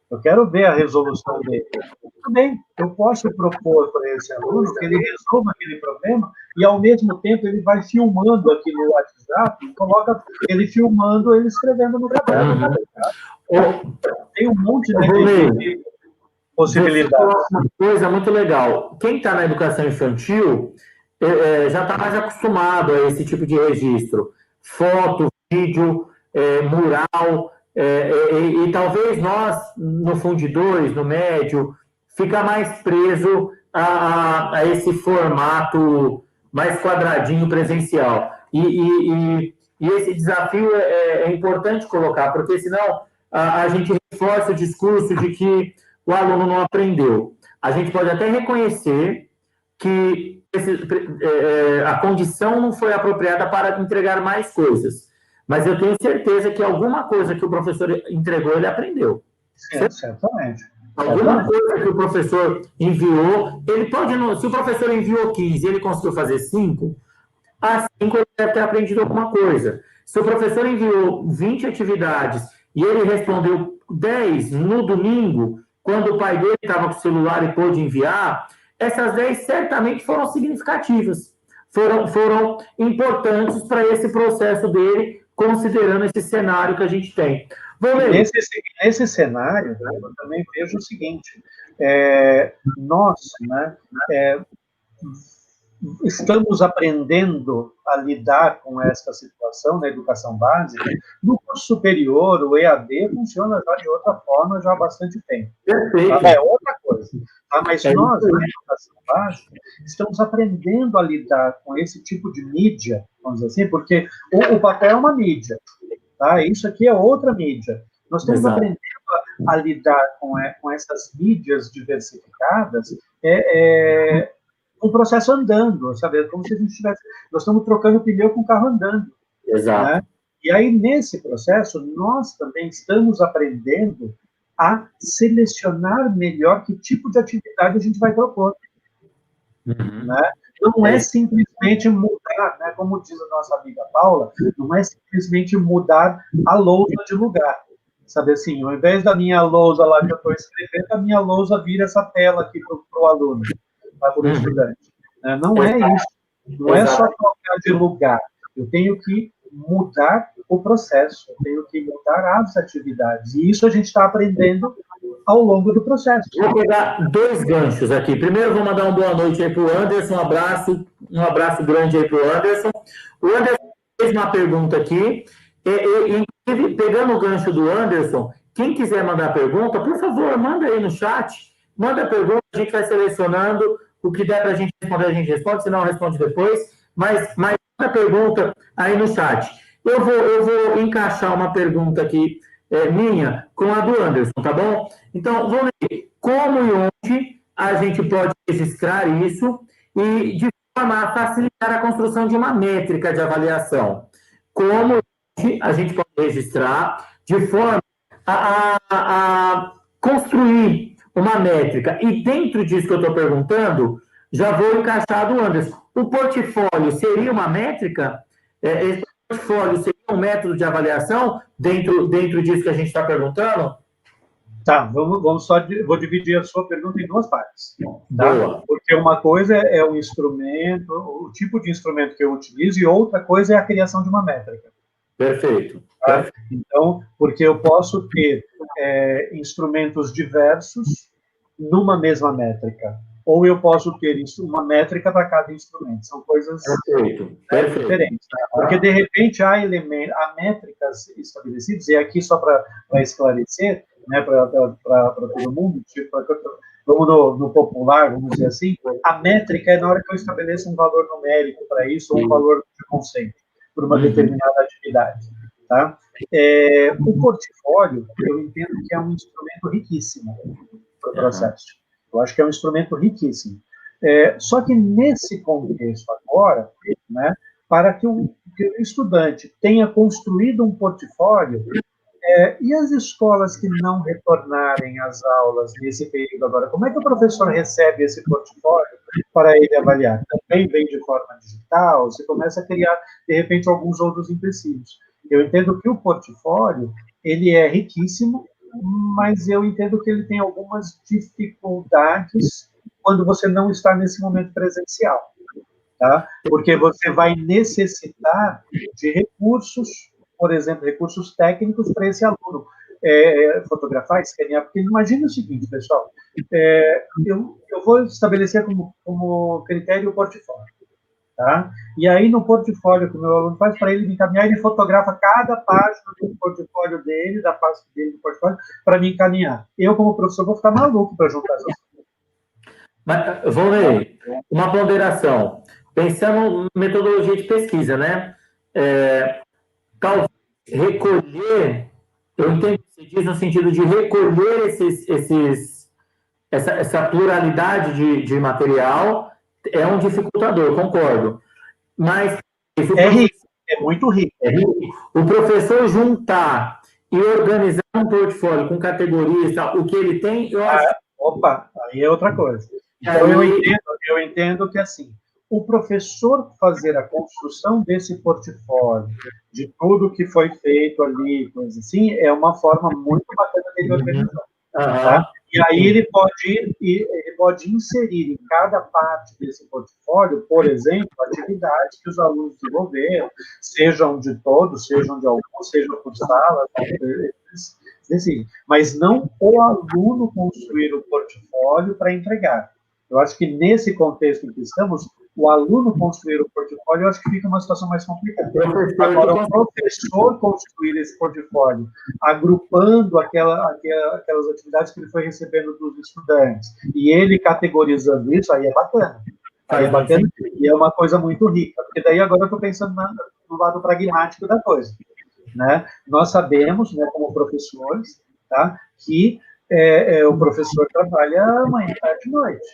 Eu quero ver a resolução dele. Tudo bem, eu posso propor para esse aluno que ele resolva aquele problema e, ao mesmo tempo, ele vai filmando aqui no WhatsApp e coloca ele filmando, ele escrevendo no caderno. Tem um monte de possibilidades. Uma coisa muito legal. Quem está na educação infantil já está mais acostumado a esse tipo de registro. Foto, vídeo, mural... e talvez nós, no Fundi 2, no médio, fica mais preso a esse formato mais quadradinho presencial. E esse desafio é importante colocar, porque senão a gente reforça o discurso de que o aluno não aprendeu. A gente pode até reconhecer que a condição não foi apropriada para entregar mais coisas. Mas eu tenho certeza que alguma coisa que o professor entregou, ele aprendeu. Certamente. Alguma coisa que o professor enviou, ele pode não. Se o professor enviou 15 e ele conseguiu fazer 5, as 5 ele deve ter aprendido alguma coisa. Se o professor enviou 20 atividades e ele respondeu 10 no domingo, quando o pai dele estava com o celular e pôde enviar, essas 10 certamente foram significativas, foram importantes para esse processo dele, considerando esse cenário que a gente tem. Nesse cenário, eu também vejo o seguinte, nós, né, estamos aprendendo a lidar com essa situação na educação básica. No curso superior, o EAD funciona já de outra forma já há bastante tempo. Perfeito. É outra coisa. Tá? Mas nós, na educação básica, estamos aprendendo a lidar com esse tipo de mídia, vamos dizer assim, porque o papel é uma mídia. Tá? Isso aqui é outra mídia. Nós estamos aprendendo a lidar com essas mídias diversificadas, um processo andando, sabe? É como se a gente tivesse... Nós estamos trocando pneu com o carro andando. Exato. Né? E aí, nesse processo, nós também estamos aprendendo a selecionar melhor que tipo de atividade a gente vai propor. Né? Não é simplesmente mudar, né? Como diz a nossa amiga Paula, não é simplesmente mudar a lousa de lugar. Sabe assim, ao invés da minha lousa lá que eu estou escrevendo, a minha lousa vira essa tela aqui para o aluno, para o estudante. Não é isso. Não é só trocar de lugar. Eu tenho que mudar o processo, eu tenho que mudar as atividades. E isso a gente está aprendendo ao longo do processo. Vou pegar 2 ganchos aqui. Primeiro, vou mandar uma boa noite aí para o Anderson, um abraço grande aí para o Anderson. O Anderson fez uma pergunta aqui, inclusive, pegando o gancho do Anderson, quem quiser mandar pergunta, por favor, manda aí no chat, manda a pergunta, a gente vai selecionando, o que der para a gente responder, a gente responde, senão responde depois, mas manda a pergunta aí no chat. Eu vou encaixar uma pergunta aqui, minha, com a do Anderson, tá bom? Então, vamos ver como e onde a gente pode registrar isso e de forma a facilitar a construção de uma métrica de avaliação. Como a gente pode registrar de forma a construir uma métrica. E dentro disso que eu estou perguntando, já vou encaixar do Anderson. O portfólio seria uma métrica? Esse portfólio seria um método de avaliação dentro disso que a gente está perguntando? Tá, vou dividir a sua pergunta em 2 partes. Tá? Boa. Porque uma coisa é o instrumento, o tipo de instrumento que eu utilizo, e outra coisa é a criação de uma métrica. Perfeito. Tá? Então, porque eu posso ter instrumentos diversos numa mesma métrica, ou eu posso ter uma métrica para cada instrumento. São coisas diferentes. Porque, de repente, há métricas estabelecidas, e aqui só para esclarecer, né, para todo mundo, vamos no popular, vamos dizer assim, a métrica é na hora que eu estabeleço um valor numérico para isso, ou um valor de conceito, por uma determinada atividade. Tá? O portfólio, eu entendo que é um instrumento riquíssimo para o processo. Eu acho que é um instrumento riquíssimo. Só que nesse contexto agora, né, para que o estudante tenha construído um portfólio, e as escolas que não retornarem às aulas nesse período agora, como é que o professor recebe esse portfólio para ele avaliar? Também vem de forma digital? Você começa a criar, de repente, alguns outros empecilhos. Eu entendo que o portfólio, ele é riquíssimo, mas eu entendo que ele tem algumas dificuldades quando você não está nesse momento presencial. Tá? Porque você vai necessitar de recursos, por exemplo, recursos técnicos para esse aluno fotografar, escanear, porque imagine o seguinte, pessoal, eu vou estabelecer como critério o portfólio, tá? E aí no portfólio que o meu aluno faz, para ele me encaminhar, ele fotografa cada página do portfólio dele, da pasta dele do portfólio, para me encaminhar. Eu, como professor, vou ficar maluco para juntar essas coisas. Mas, vamos ver, uma ponderação. Pensando em metodologia de pesquisa, né? Talvez recolher, eu entendo que você diz no sentido de recolher essa pluralidade de material é um dificultador, concordo. Mas é rico, é muito rico. O professor juntar e organizar um portfólio com categorias, tal, o que ele tem, eu acho. Opa, aí é outra coisa. Então, eu entendo que, assim, o professor fazer a construção desse portfólio, de tudo que foi feito ali, coisa assim, é uma forma muito bacana dele organizar. Tá? E aí ele pode inserir em cada parte desse portfólio, por exemplo, atividades que os alunos desenvolveram, sejam de todos, sejam de alguns, sejam por salas, assim, mas não o aluno construir o portfólio para entregar. Eu acho que nesse contexto em que estamos, o aluno construir o portfólio, eu acho que fica uma situação mais complicada. Agora, o professor construir esse portfólio, agrupando aquelas atividades que ele foi recebendo dos estudantes, e ele categorizando isso, aí é bacana. Aí é bacana e é uma coisa muito rica, porque daí agora eu estou pensando no lado pragmático da coisa. Né? Nós sabemos, né, como professores, tá, que o professor trabalha manhã, tarde e noite,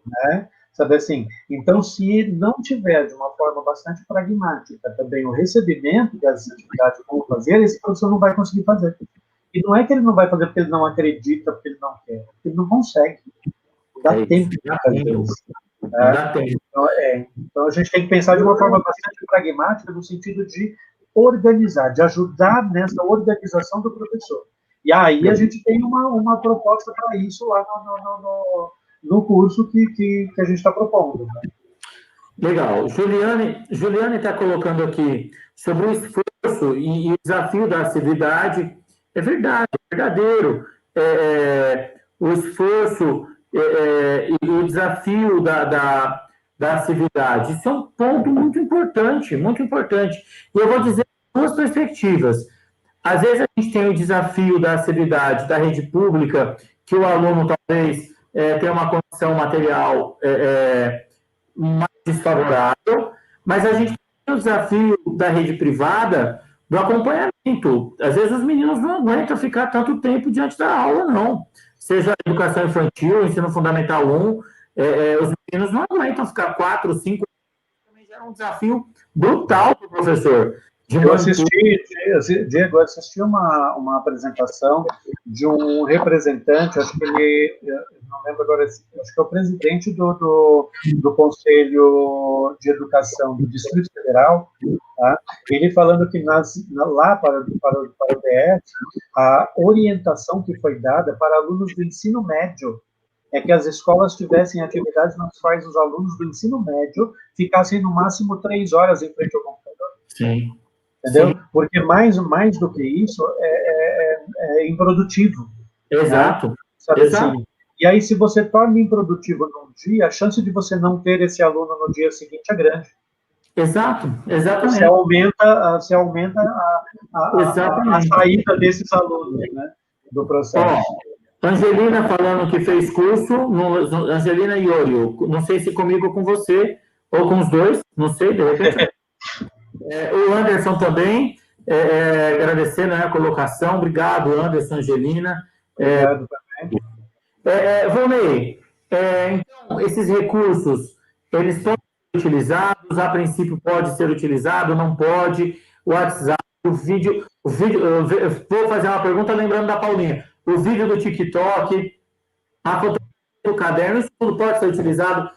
né? Sabe assim? Então, se não tiver de uma forma bastante pragmática também o recebimento das atividades que vão fazer, esse professor não vai conseguir fazer. E não é que ele não vai fazer porque ele não acredita, porque ele não quer, porque ele não consegue. Dá tempo de fazer isso. Então, a gente tem que pensar de uma forma bastante pragmática, no sentido de organizar, de ajudar nessa organização do professor. E aí a gente tem uma proposta para isso lá no curso que a gente está propondo. Né? Legal. Juliane está colocando aqui sobre o esforço e o desafio da atividade. É verdade, é verdadeiro. O esforço e o desafio da atividade. Isso é um ponto muito importante, muito importante. E eu vou dizer duas perspectivas. Às vezes a gente tem o desafio da atividade da rede pública, que o aluno talvez tenha uma condição material mais desfavorável, mas a gente tem o desafio da rede privada do acompanhamento. Às vezes os meninos não aguentam ficar tanto tempo diante da aula, não. Seja educação infantil, ensino fundamental 1, os meninos não aguentam ficar 4, 5 também gera um desafio brutal para o professor. Eu assisti, Diego, uma apresentação de um representante, acho que ele, não lembro agora, acho que é o presidente do Conselho de Educação do Distrito Federal, tá? Ele falando que lá para o DF, a orientação que foi dada para alunos do ensino médio é que as escolas tivessem atividades nas quais os alunos do ensino médio ficassem no máximo 3 horas em frente ao computador. Sim. Entendeu? Sim. Porque mais do que isso é improdutivo. Exato. Né? Sabe assim? E aí, se você torna improdutivo num dia, a chance de você não ter esse aluno no dia seguinte é grande. Exato, exatamente. Você aumenta a saída desses alunos, né, do processo. Angelina falando que fez curso, Angelina e Iorio, não sei se comigo ou com você, ou com os dois, não sei, de repente. O Anderson também, agradecendo a colocação, obrigado, Anderson, Angelina. Obrigado também. Volney, então, esses recursos, eles estão utilizados, a princípio pode ser utilizado, não pode, o WhatsApp, o vídeo, vou fazer uma pergunta lembrando da Paulinha, o vídeo do TikTok, a fotografia do caderno, isso tudo pode ser utilizado,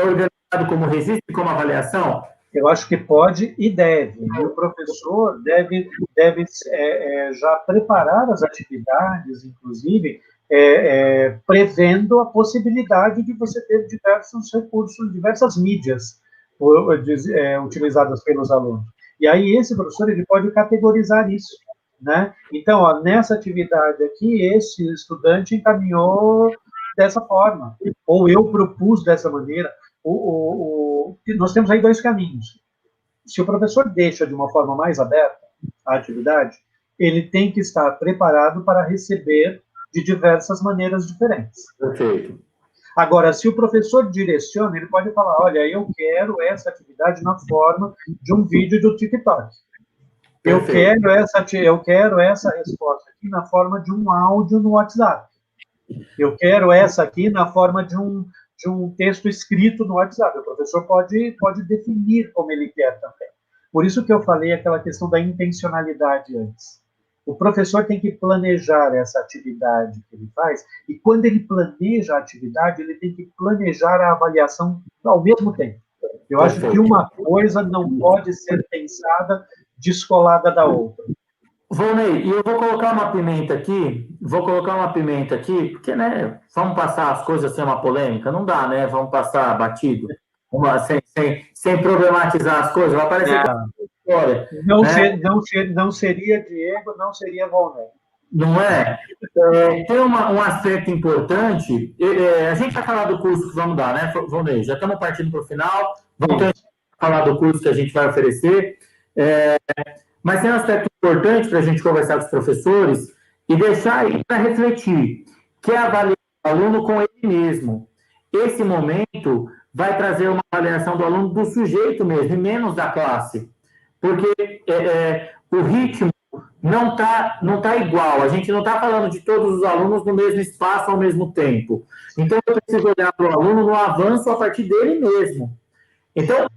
organizado como registro e como avaliação? Eu acho que pode e deve. E o professor deve já preparar as atividades, inclusive, prevendo a possibilidade de você ter diversos recursos, diversas mídias utilizadas pelos alunos. E aí esse professor ele pode categorizar isso. Né? Então, ó, nessa atividade aqui, esse estudante encaminhou dessa forma, ou eu propus dessa maneira. Nós temos aí 2 caminhos. Se o professor deixa de uma forma mais aberta a atividade, ele tem que estar preparado para receber de diversas maneiras diferentes. Perfeito. Agora, se o professor direciona, ele pode falar, olha, eu quero essa atividade na forma de um vídeo do TikTok. Eu quero essa resposta aqui na forma de um áudio no WhatsApp. Eu quero essa aqui na forma de um texto escrito no WhatsApp. O professor pode definir como ele quer também. Por isso que eu falei aquela questão da intencionalidade antes. O professor tem que planejar essa atividade que ele faz, e quando ele planeja a atividade, ele tem que planejar a avaliação ao mesmo tempo. Eu acho que uma coisa não pode ser pensada descolada da outra. Volney, e eu vou colocar uma pimenta aqui, porque, né, vamos passar as coisas sem uma polêmica? Não dá, né? Vamos passar batido, sem problematizar as coisas, vai parecer que é história. Não seria Diego, não seria Volney. Não é? Tem um aspecto importante, a gente vai falar do curso que vamos dar, né, Volney? Já estamos partindo para o final, vamos falar do curso que a gente vai oferecer, mas tem um aspecto importante para a gente conversar com os professores e deixar aí para refletir, que é avaliar o aluno com ele mesmo. Esse momento vai trazer uma avaliação do aluno do sujeito mesmo, e menos da classe. Porque o ritmo não tá igual. A gente não está falando de todos os alunos no mesmo espaço ao mesmo tempo. Então, eu preciso olhar para o aluno no avanço a partir dele mesmo. Então,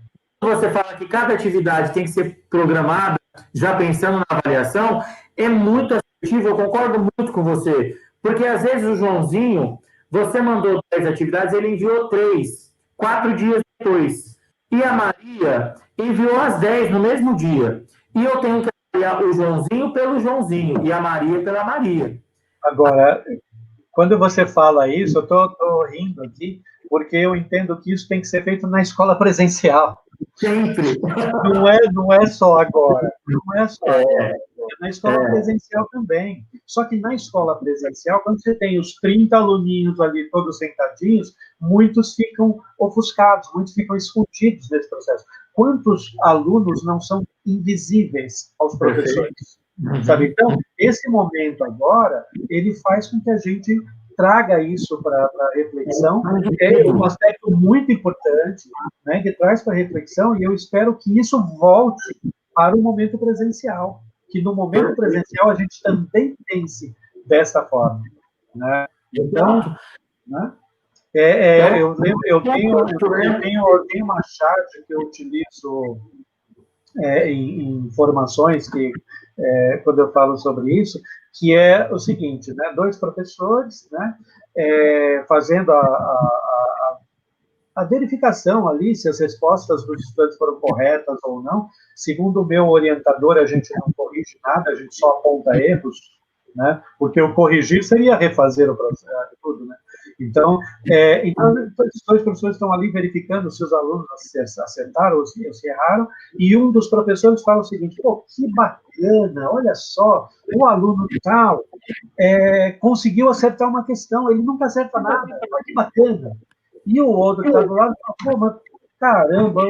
você fala que cada atividade tem que ser programada, já pensando na avaliação, é muito assertivo, eu concordo muito com você. Porque, às vezes, o Joãozinho, você mandou 10 atividades, ele enviou 3, 4 dias depois. E a Maria enviou as 10 no mesmo dia. E eu tenho que avaliar o Joãozinho pelo Joãozinho e a Maria pela Maria. Agora, quando você fala isso, eu estou rindo aqui, porque eu entendo que isso tem que ser feito na escola presencial. Sempre. Não é só agora. Não é só agora. É na escola presencial também. Só que na escola presencial, quando você tem os 30 aluninhos ali todos sentadinhos, muitos ficam ofuscados, muitos ficam escondidos nesse processo. Quantos alunos não são invisíveis aos professores? Sabe? Então, esse momento agora, ele faz com que a gente traga isso para a reflexão, é um aspecto muito importante, né, que traz para a reflexão, e eu espero que isso volte para o momento presencial, que no momento presencial a gente também pense dessa forma, né? Então, né, eu tenho uma chave que eu utilizo em informações que quando eu falo sobre isso, que é o seguinte, né, 2 professores, né, fazendo a verificação ali, se as respostas dos estudantes foram corretas ou não. Segundo o meu orientador, a gente não corrige nada, a gente só aponta erros, né, porque o corrigir seria refazer o processo, tudo, né. Então, os 2 professores estão ali verificando se os alunos acertaram ou se erraram, e um dos professores fala o seguinte: pô, que bacana, olha só, o aluno tal conseguiu acertar uma questão, ele nunca acerta nada, olha que bacana. E o outro que está do lado fala: pô, mas caramba,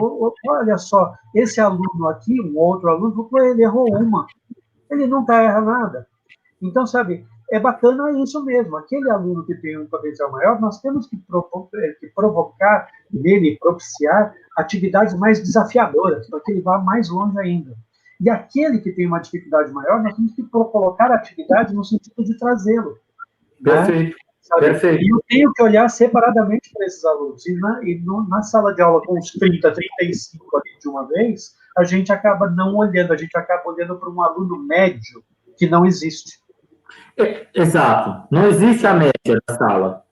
olha só, esse aluno aqui, um outro aluno, ele errou uma, ele nunca erra nada. Então, sabe, é bacana isso mesmo. Aquele aluno que tem um potencial maior, nós temos que provocar nele, propiciar atividades mais desafiadoras, para que ele vá mais longe ainda. E aquele que tem uma dificuldade maior, nós temos que colocar atividades no sentido de trazê-lo. Perfeito. Né? Perfeito. E eu tenho que olhar separadamente para esses alunos. E na sala de aula, com os 30, 35 ali de uma vez, a gente acaba não olhando, a gente acaba olhando para um aluno médio que não existe. Exato. Não existe a média da sala.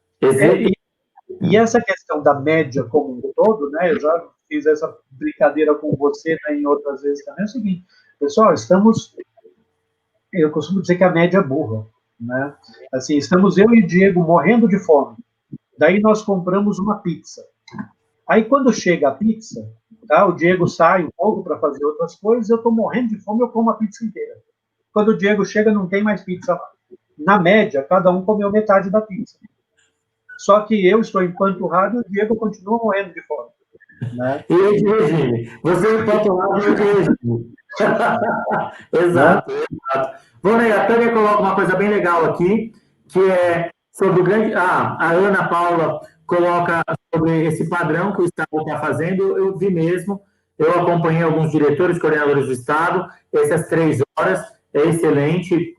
E essa questão da média como um todo, né, eu já fiz essa brincadeira com você, né, em outras vezes também, é o seguinte: pessoal, eu costumo dizer que a média é burra, né? Assim, estamos eu e o Diego morrendo de fome. Daí nós compramos uma pizza. Aí quando chega a pizza, tá, o Diego sai um pouco para fazer outras coisas, eu estou morrendo de fome, eu como a pizza inteira. Quando o Diego chega, não tem mais pizza lá. Na média, cada um comeu metade da pizza. Só que eu estou empanturrado e o Diego continua morrendo de fome. Né? E eu de regime. Você empanturrado e eu de regime. Exato, exato. Volney, a Tânia coloca uma coisa bem legal aqui, que é sobre o grande... a Ana Paula coloca sobre esse padrão que o Estado está fazendo. Eu vi mesmo, eu acompanhei alguns diretores, coordenadores do Estado, essas 3 horas é excelente,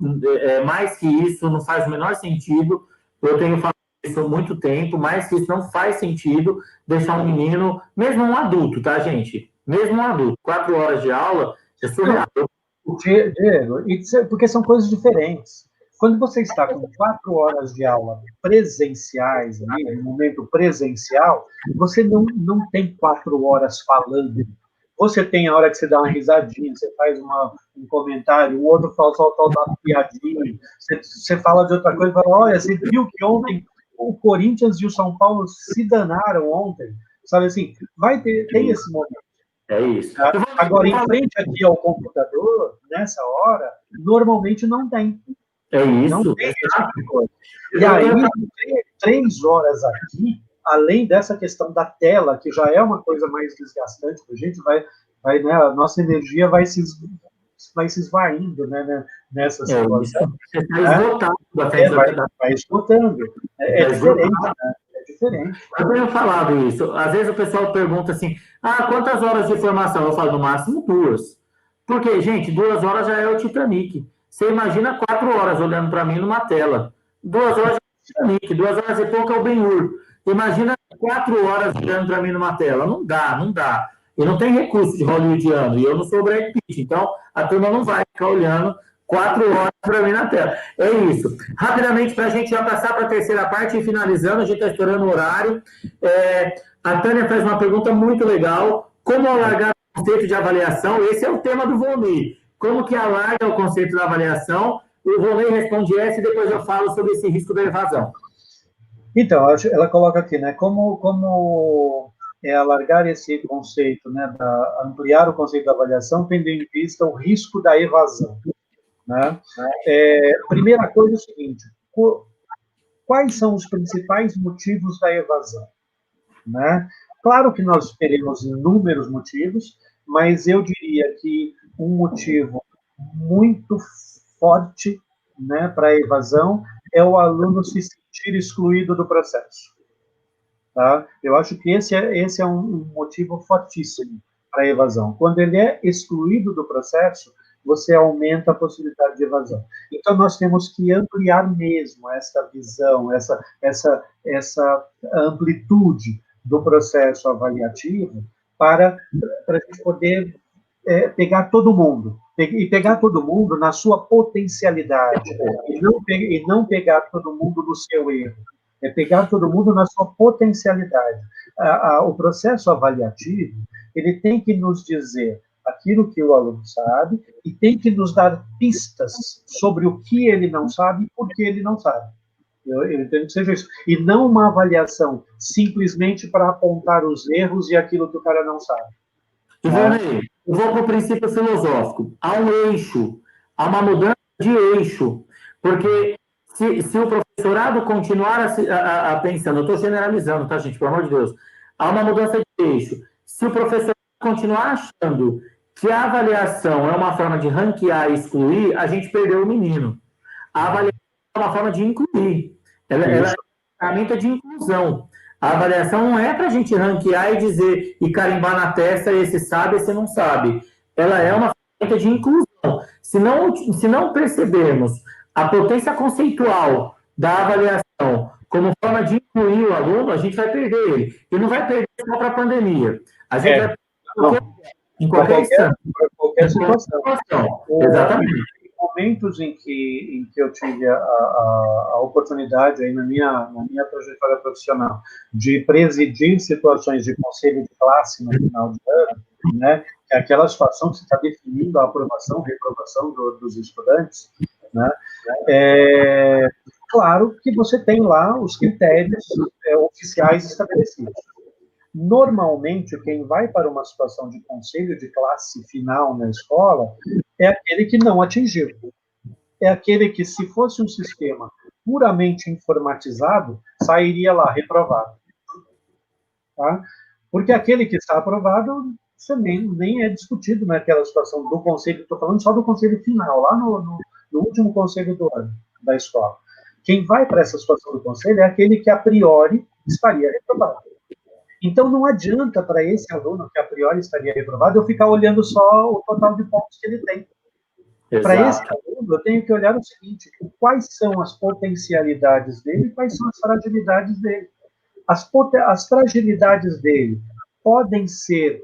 mais que isso não faz o menor sentido. Eu tenho falado isso há muito tempo, mais que isso não faz sentido deixar um menino, mesmo um adulto, tá, gente? Mesmo um adulto, 4 horas de aula, é surreal. Diego, porque são coisas diferentes. Quando você está com 4 horas de aula presenciais, ali, no momento presencial, você não tem 4 horas falando. Você tem a hora que você dá uma risadinha, você faz um comentário, o outro fala só uma piadinha, você fala de outra coisa, fala, olha, você viu que ontem o Corinthians e o São Paulo se danaram ontem? Sabe assim, tem esse momento. É isso. Tá? Agora, em frente aqui ao computador, nessa hora, normalmente não tem. É isso. Não tem esse tipo de coisa. E aí, 3 horas aqui, além dessa questão da tela, que já é uma coisa mais desgastante, a gente né, a nossa energia vai se esvaindo, né, nessa situação. Você está esgotado da frente vai esgotando. É diferente, né? É diferente. Eu tenho falado isso. Às vezes o pessoal pergunta assim, quantas horas de formação? Eu falo, no máximo 2. Porque, gente, 2 horas já é o Titanic. Você imagina 4 horas olhando para mim numa tela. 2 horas é o Titanic, 2 horas e pouco é o Ben-Hur. Imagina 4 horas olhando para mim numa tela. Não dá, não dá. E não tem recurso de hollywoodiano. E eu não sou o Brad Pitt. Então, a turma não vai ficar olhando 4 horas para mim na tela. É isso. Rapidamente, para a gente já passar para a terceira parte e finalizando, a gente está estourando o horário. A Tânia faz uma pergunta muito legal. Como alargar o conceito de avaliação? Esse é o tema do Volney. Como que alarga o conceito da avaliação? O Volney responde essa e depois eu falo sobre esse risco da evasão. Então, ela coloca aqui, né? Como alargar esse conceito, né? Ampliar o conceito da avaliação, tendo em vista o risco da evasão. Né? Primeira coisa é o seguinte: quais são os principais motivos da evasão? Né? Claro que nós teremos inúmeros motivos, mas eu diria que um motivo muito forte, né, para a evasão é o aluno se sentir excluído do processo. Tá? Eu acho que esse é um motivo fortíssimo para a evasão. Quando ele é excluído do processo, você aumenta a possibilidade de evasão. Então, nós temos que ampliar mesmo essa visão, essa amplitude do processo avaliativo para a gente poder pegar todo mundo, e pegar todo mundo na sua potencialidade, e não pegar todo mundo no seu erro, é pegar todo mundo na sua potencialidade. O processo avaliativo, ele tem que nos dizer aquilo que o aluno sabe e tem que nos dar pistas sobre o que ele não sabe e por que ele não sabe. Eu entendo que seja isso. E não uma avaliação simplesmente para apontar os erros e aquilo que o cara não sabe. Ivonei, eu vou para o princípio filosófico. Há um eixo, há uma mudança de eixo. Porque se o professorado continuar a pensando, eu estou generalizando, tá, gente? Pelo amor de Deus. Há uma mudança de eixo. Se o professor continuar achando que a avaliação é uma forma de ranquear e excluir, a gente perdeu o menino. A avaliação é uma forma de incluir. Ela é uma ferramenta de inclusão. A avaliação não é para a gente ranquear e dizer e carimbar na testa esse sabe, esse não sabe. Ela é uma ferramenta de inclusão. Se não percebermos a potência conceitual da avaliação como forma de incluir o aluno, a gente vai perder ele. E não vai perder só para a pandemia. A gente vai perder em qualquer situação. Exatamente. Momentos em que eu tive a oportunidade aí na minha trajetória profissional de presidir situações de conselho de classe no final de ano, né, que é aquela situação que você está definindo a aprovação, reprovação dos estudantes, né, claro que você tem lá os critérios oficiais estabelecidos. Normalmente, quem vai para uma situação de conselho de classe final na escola é aquele que não atingiu. É aquele que, se fosse um sistema puramente informatizado, sairia lá reprovado. Tá? Porque aquele que está aprovado, você nem é discutido naquela situação do conselho, estou falando só do conselho final, lá no último conselho do ano da escola. Quem vai para essa situação do conselho é aquele que, a priori, estaria reprovado. Então, não adianta para esse aluno que a priori estaria reprovado eu ficar olhando só o total de pontos que ele tem. Para esse aluno, eu tenho que olhar o seguinte: quais são as potencialidades dele e quais são as fragilidades dele. As fragilidades dele podem ser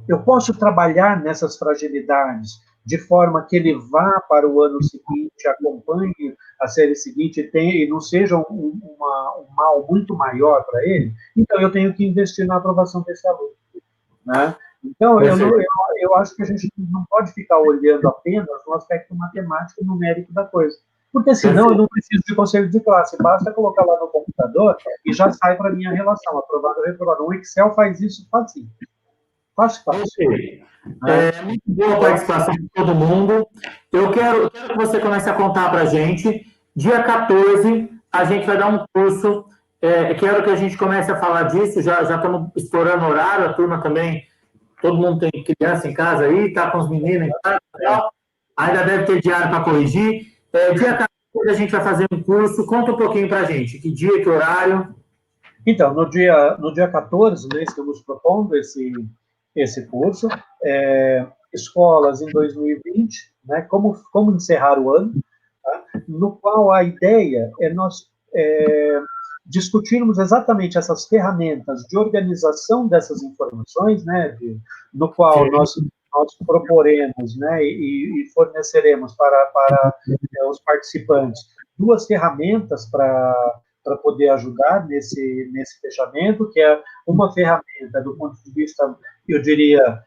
eu posso trabalhar nessas fragilidades de forma que ele vá para o ano seguinte, acompanhe a série seguinte e não seja um mal muito maior para ele, então eu tenho que investir na aprovação desse aluno, né? Então, eu acho que a gente não pode ficar olhando apenas no aspecto matemático e numérico da coisa, porque senão eu não preciso de conselho de classe, basta colocar lá no computador e já sai para a minha relação, aprovado ou reprovado. O Excel faz isso fácil. Fácil. Muito boa a participação de todo mundo. Eu quero que você comece a contar para a gente. Dia 14, a gente vai dar um curso. Quero que a gente comece a falar disso. Já estamos estourando horário, a turma também. Todo mundo tem criança em casa aí, está com os meninos em casa. Ainda deve ter diário para corrigir. Dia 14, a gente vai fazer um curso. Conta um pouquinho para a gente. Que dia, que horário? Então, no dia 14, né, estamos propondo esse curso, escolas em 2020, né, como encerrar o ano, tá? No qual a ideia é nós discutirmos exatamente essas ferramentas de organização dessas informações, né, no qual nós proporemos, né, e forneceremos para os participantes duas ferramentas para poder ajudar nesse fechamento, que é uma ferramenta do ponto de vista, eu diria,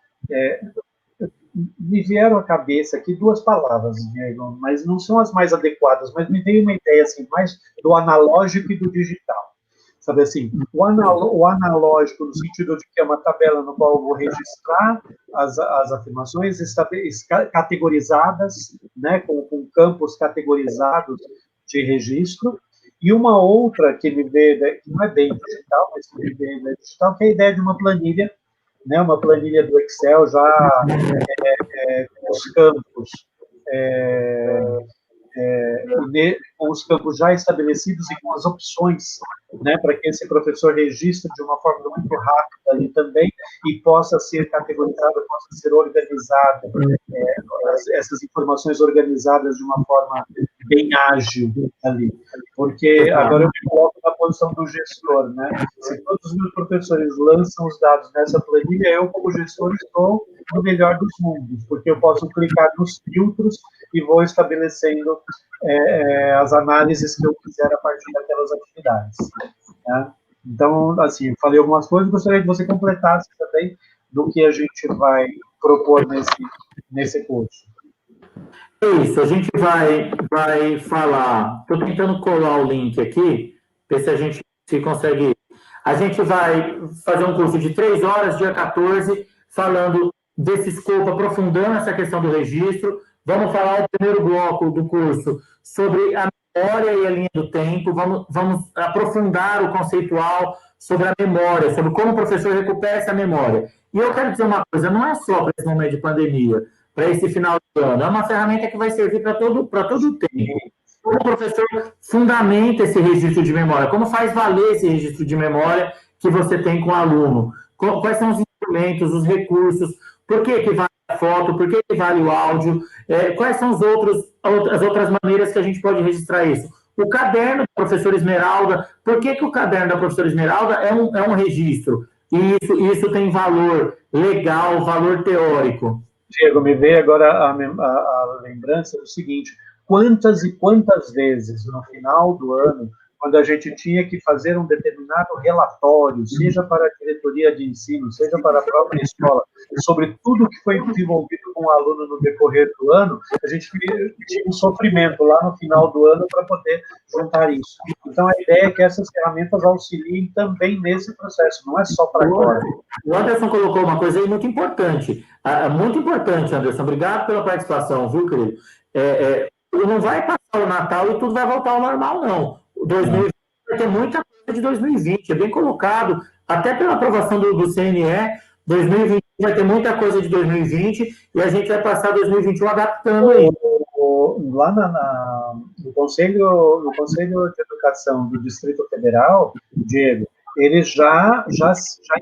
me vieram à cabeça aqui duas palavras, Diego, mas não são as mais adequadas, mas me veio uma ideia assim, mais do analógico e do digital. Sabe assim, o analógico no sentido de que é uma tabela no qual eu vou registrar as afirmações categorizadas, né, com campos categorizados de registro, e uma outra que me veio, que não é bem digital, mas que me veio digital, que é a ideia de uma planilha, né, uma planilha do Excel já com os campos com os campos já estabelecidos e com as opções, né, para que esse professor registre de uma forma muito rápida ali também e possa ser categorizado, possa ser organizado, essas informações organizadas de uma forma bem ágil ali. Porque agora eu me coloco na posição do gestor, né? Se todos os meus professores lançam os dados nessa planilha, eu, como gestor, estou no melhor dos mundos, porque eu posso clicar nos filtros e vou estabelecendo as análises que eu quiser a partir daquelas atividades. Né? Então, assim, falei algumas coisas, gostaria que você completasse também do que a gente vai propor nesse curso. Isso, a gente vai falar. Estou tentando colar o link aqui, ver se a gente consegue. A gente vai fazer um curso de 3 horas, dia 14, falando desse escopo, aprofundando essa questão do registro. Vamos falar o primeiro bloco do curso sobre a memória e a linha do tempo. Vamos aprofundar o conceitual sobre a memória, sobre como o professor recupera essa memória. E eu quero dizer uma coisa, não é só para esse momento de pandemia, para esse final de ano, é uma ferramenta que vai servir para todo o tempo. Como o professor fundamenta esse registro de memória, como faz valer esse registro de memória que você tem com o aluno, quais são os instrumentos, os recursos, por que vale a foto, por que vale o áudio, quais são as outras maneiras que a gente pode registrar isso. O caderno da professora Esmeralda, por que o caderno da professora Esmeralda é um registro? E isso tem valor legal, valor teórico. Diego, me veio agora a lembrança do seguinte: quantas e quantas vezes no final do ano, quando a gente tinha que fazer um determinado relatório, seja para a diretoria de ensino, seja para a própria escola, sobre tudo que foi desenvolvido com o aluno no decorrer do ano, a gente tinha um sofrimento lá no final do ano para poder juntar isso. Então, a ideia é que essas ferramentas auxiliem também nesse processo, não é só para agora. O Anderson colocou uma coisa aí muito importante, Anderson. Obrigado pela participação, viu, querido? Não vai passar o Natal e tudo vai voltar ao normal, não. 2020 vai ter muita coisa de 2020, é bem colocado, até pela aprovação do CNE, 2020 vai ter muita coisa de 2020 e a gente vai passar 2021 adaptando aí. Lá no Conselho de Educação do Distrito Federal, Diego, eles já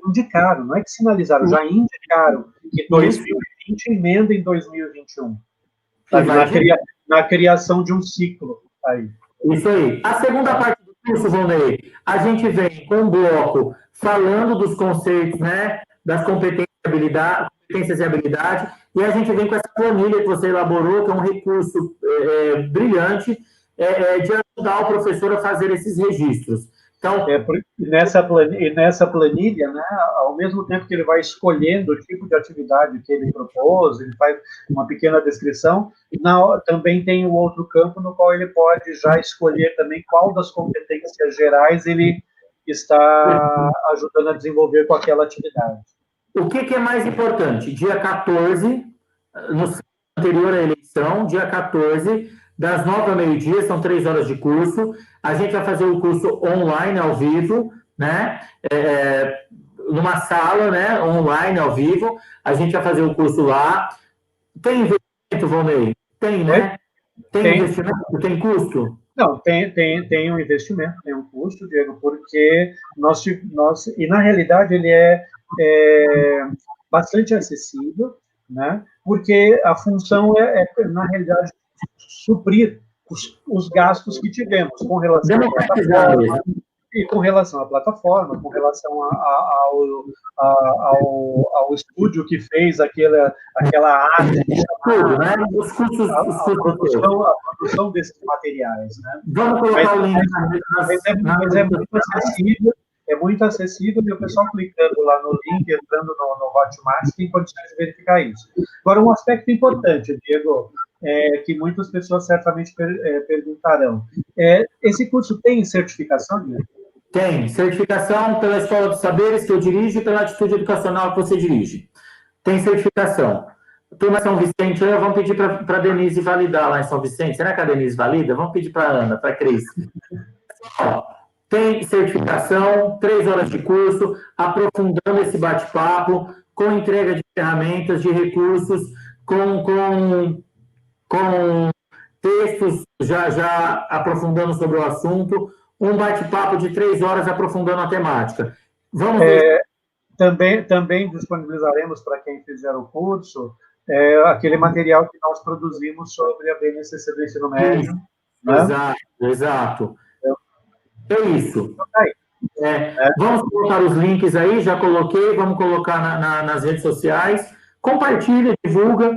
indicaram, não é que sinalizaram, já indicaram que 2020 emenda em 2021. Na criação de um ciclo aí. Isso aí. A segunda parte do curso, Vonei, a gente vem com um bloco falando dos conceitos, né, das competências e habilidade, e a gente vem com essa planilha que você elaborou, que é um recurso brilhante, de ajudar o professor a fazer esses registros. Então, nessa planilha, né, ao mesmo tempo que ele vai escolhendo o tipo de atividade que ele propôs, ele faz uma pequena descrição, também tem o outro campo no qual ele pode já escolher também qual das competências gerais ele está ajudando a desenvolver com aquela atividade. O que é mais importante? Dia 14, no anterior à eleição, dia 14, das 9 ao meio-dia, são 3 horas de curso. A gente vai fazer o curso online, ao vivo, né? Numa sala, né? Online, ao vivo. A gente vai fazer o curso lá. Tem investimento, Volney? Tem, né? Tem investimento? Tem custo? Não, tem um investimento, tem um custo, Diego, porque e na realidade ele é bastante acessível, né? Porque a função na realidade, suprir os gastos que tivemos com relação à plataforma, e com relação à plataforma, com relação ao estúdio que fez aquela arte, né? Os custos, a produção desses materiais, né? Vamos colocar o link. Mas é muito acessível. É muito acessível e o pessoal clicando lá no link, entrando no Hotmart, tem condições de verificar isso. Agora, um aspecto importante, Diego, que muitas pessoas certamente perguntarão. Esse curso tem certificação, Diego? Tem. Certificação pela Escola dos Saberes, que eu dirijo, e pela Atitude Educacional, que você dirige. Tem certificação. Turma São Vicente, vamos pedir para a Denise validar lá em São Vicente. Será que a Denise valida? Vamos pedir para a Ana, para a Cris. Tem certificação, 3 horas de curso, aprofundando esse bate-papo, com entrega de ferramentas, de recursos, com textos já aprofundando sobre o assunto, um bate-papo de 3 horas aprofundando a temática. Vamos ver. Também disponibilizaremos para quem fizer o curso aquele material que nós produzimos sobre a BNCC do ensino médio. Né? Exato. É isso. Vamos colocar os links aí, já coloquei, vamos colocar nas redes sociais. Compartilha, divulga.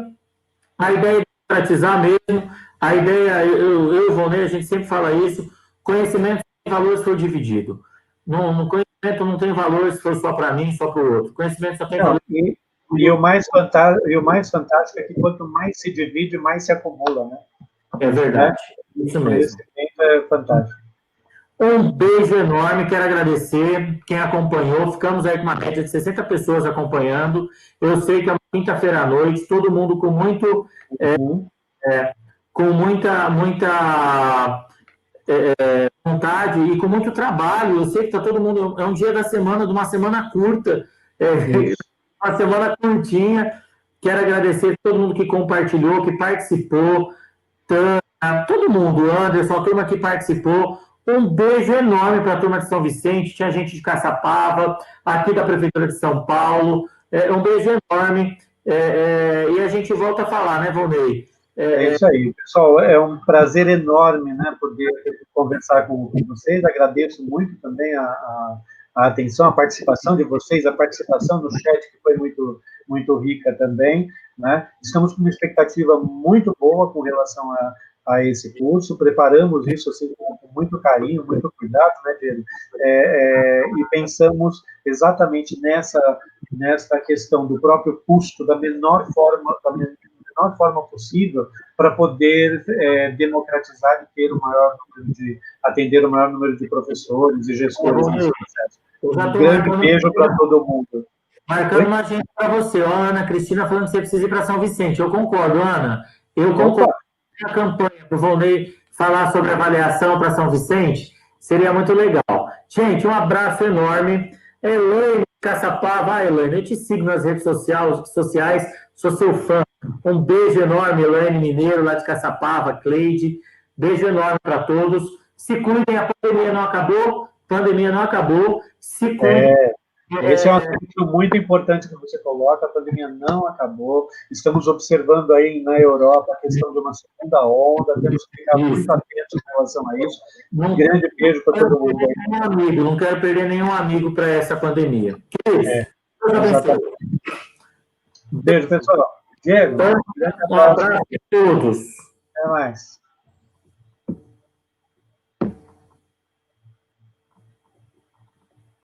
A ideia é democratizar mesmo. A ideia, eu e o Volney, a gente sempre fala isso, conhecimento tem valor se for dividido. No conhecimento não tem valor se for só para mim, só para o outro. Conhecimento só tem valor. E o mais fantástico é que quanto mais se divide, mais se acumula, né? É verdade. Isso mesmo. Esse tempo é fantástico. Um beijo enorme, quero agradecer quem acompanhou. Ficamos aí com uma média de 60 pessoas acompanhando. Eu sei que é uma quinta-feira à noite, todo mundo com muito, com muita vontade e com muito trabalho. Eu sei que está todo mundo. É um dia da semana, de uma semana curta, uma semana curtinha. Quero agradecer a todo mundo que compartilhou, que participou, todo mundo, Anderson, a turma que participou. Um beijo enorme para a turma de São Vicente, tinha gente de Caçapava, aqui da Prefeitura de São Paulo. Um beijo enorme. E a gente volta a falar, né, Volney? É isso aí, pessoal. É um prazer enorme, né, poder conversar com vocês. Agradeço muito também a atenção, a participação de vocês, a participação no chat, que foi muito, muito rica também. Né? Estamos com uma expectativa muito boa com relação a esse curso, preparamos isso assim, com muito carinho, muito cuidado, né, Diego? E pensamos exatamente nessa questão do próprio custo da menor forma possível para poder democratizar e atender o maior número de professores e gestores nesse processo. Um grande beijo para todo mundo. Marcando uma agenda para você, Ana Cristina falando que você precisa ir para São Vicente. Eu concordo, Ana. Eu concordo. A campanha para o Volney falar sobre avaliação para São Vicente seria muito legal. Gente, um abraço enorme. Elaine Caçapava, Elaine, eu te sigo nas redes sociais, sou seu fã. Um beijo enorme, Elaine Mineiro, lá de Caçapava, Cleide. Beijo enorme para todos. Se cuidem, a pandemia não acabou. Se cuidem. Esse é um aspecto muito importante que você coloca, a pandemia não acabou, estamos observando aí na Europa a questão de uma segunda onda, temos que ficar muito atentos em relação a isso. Um grande beijo para todo mundo aí. Não quero perder nenhum amigo para essa pandemia. Beijo, pessoal. Diego, Um abraço a todos. até mais.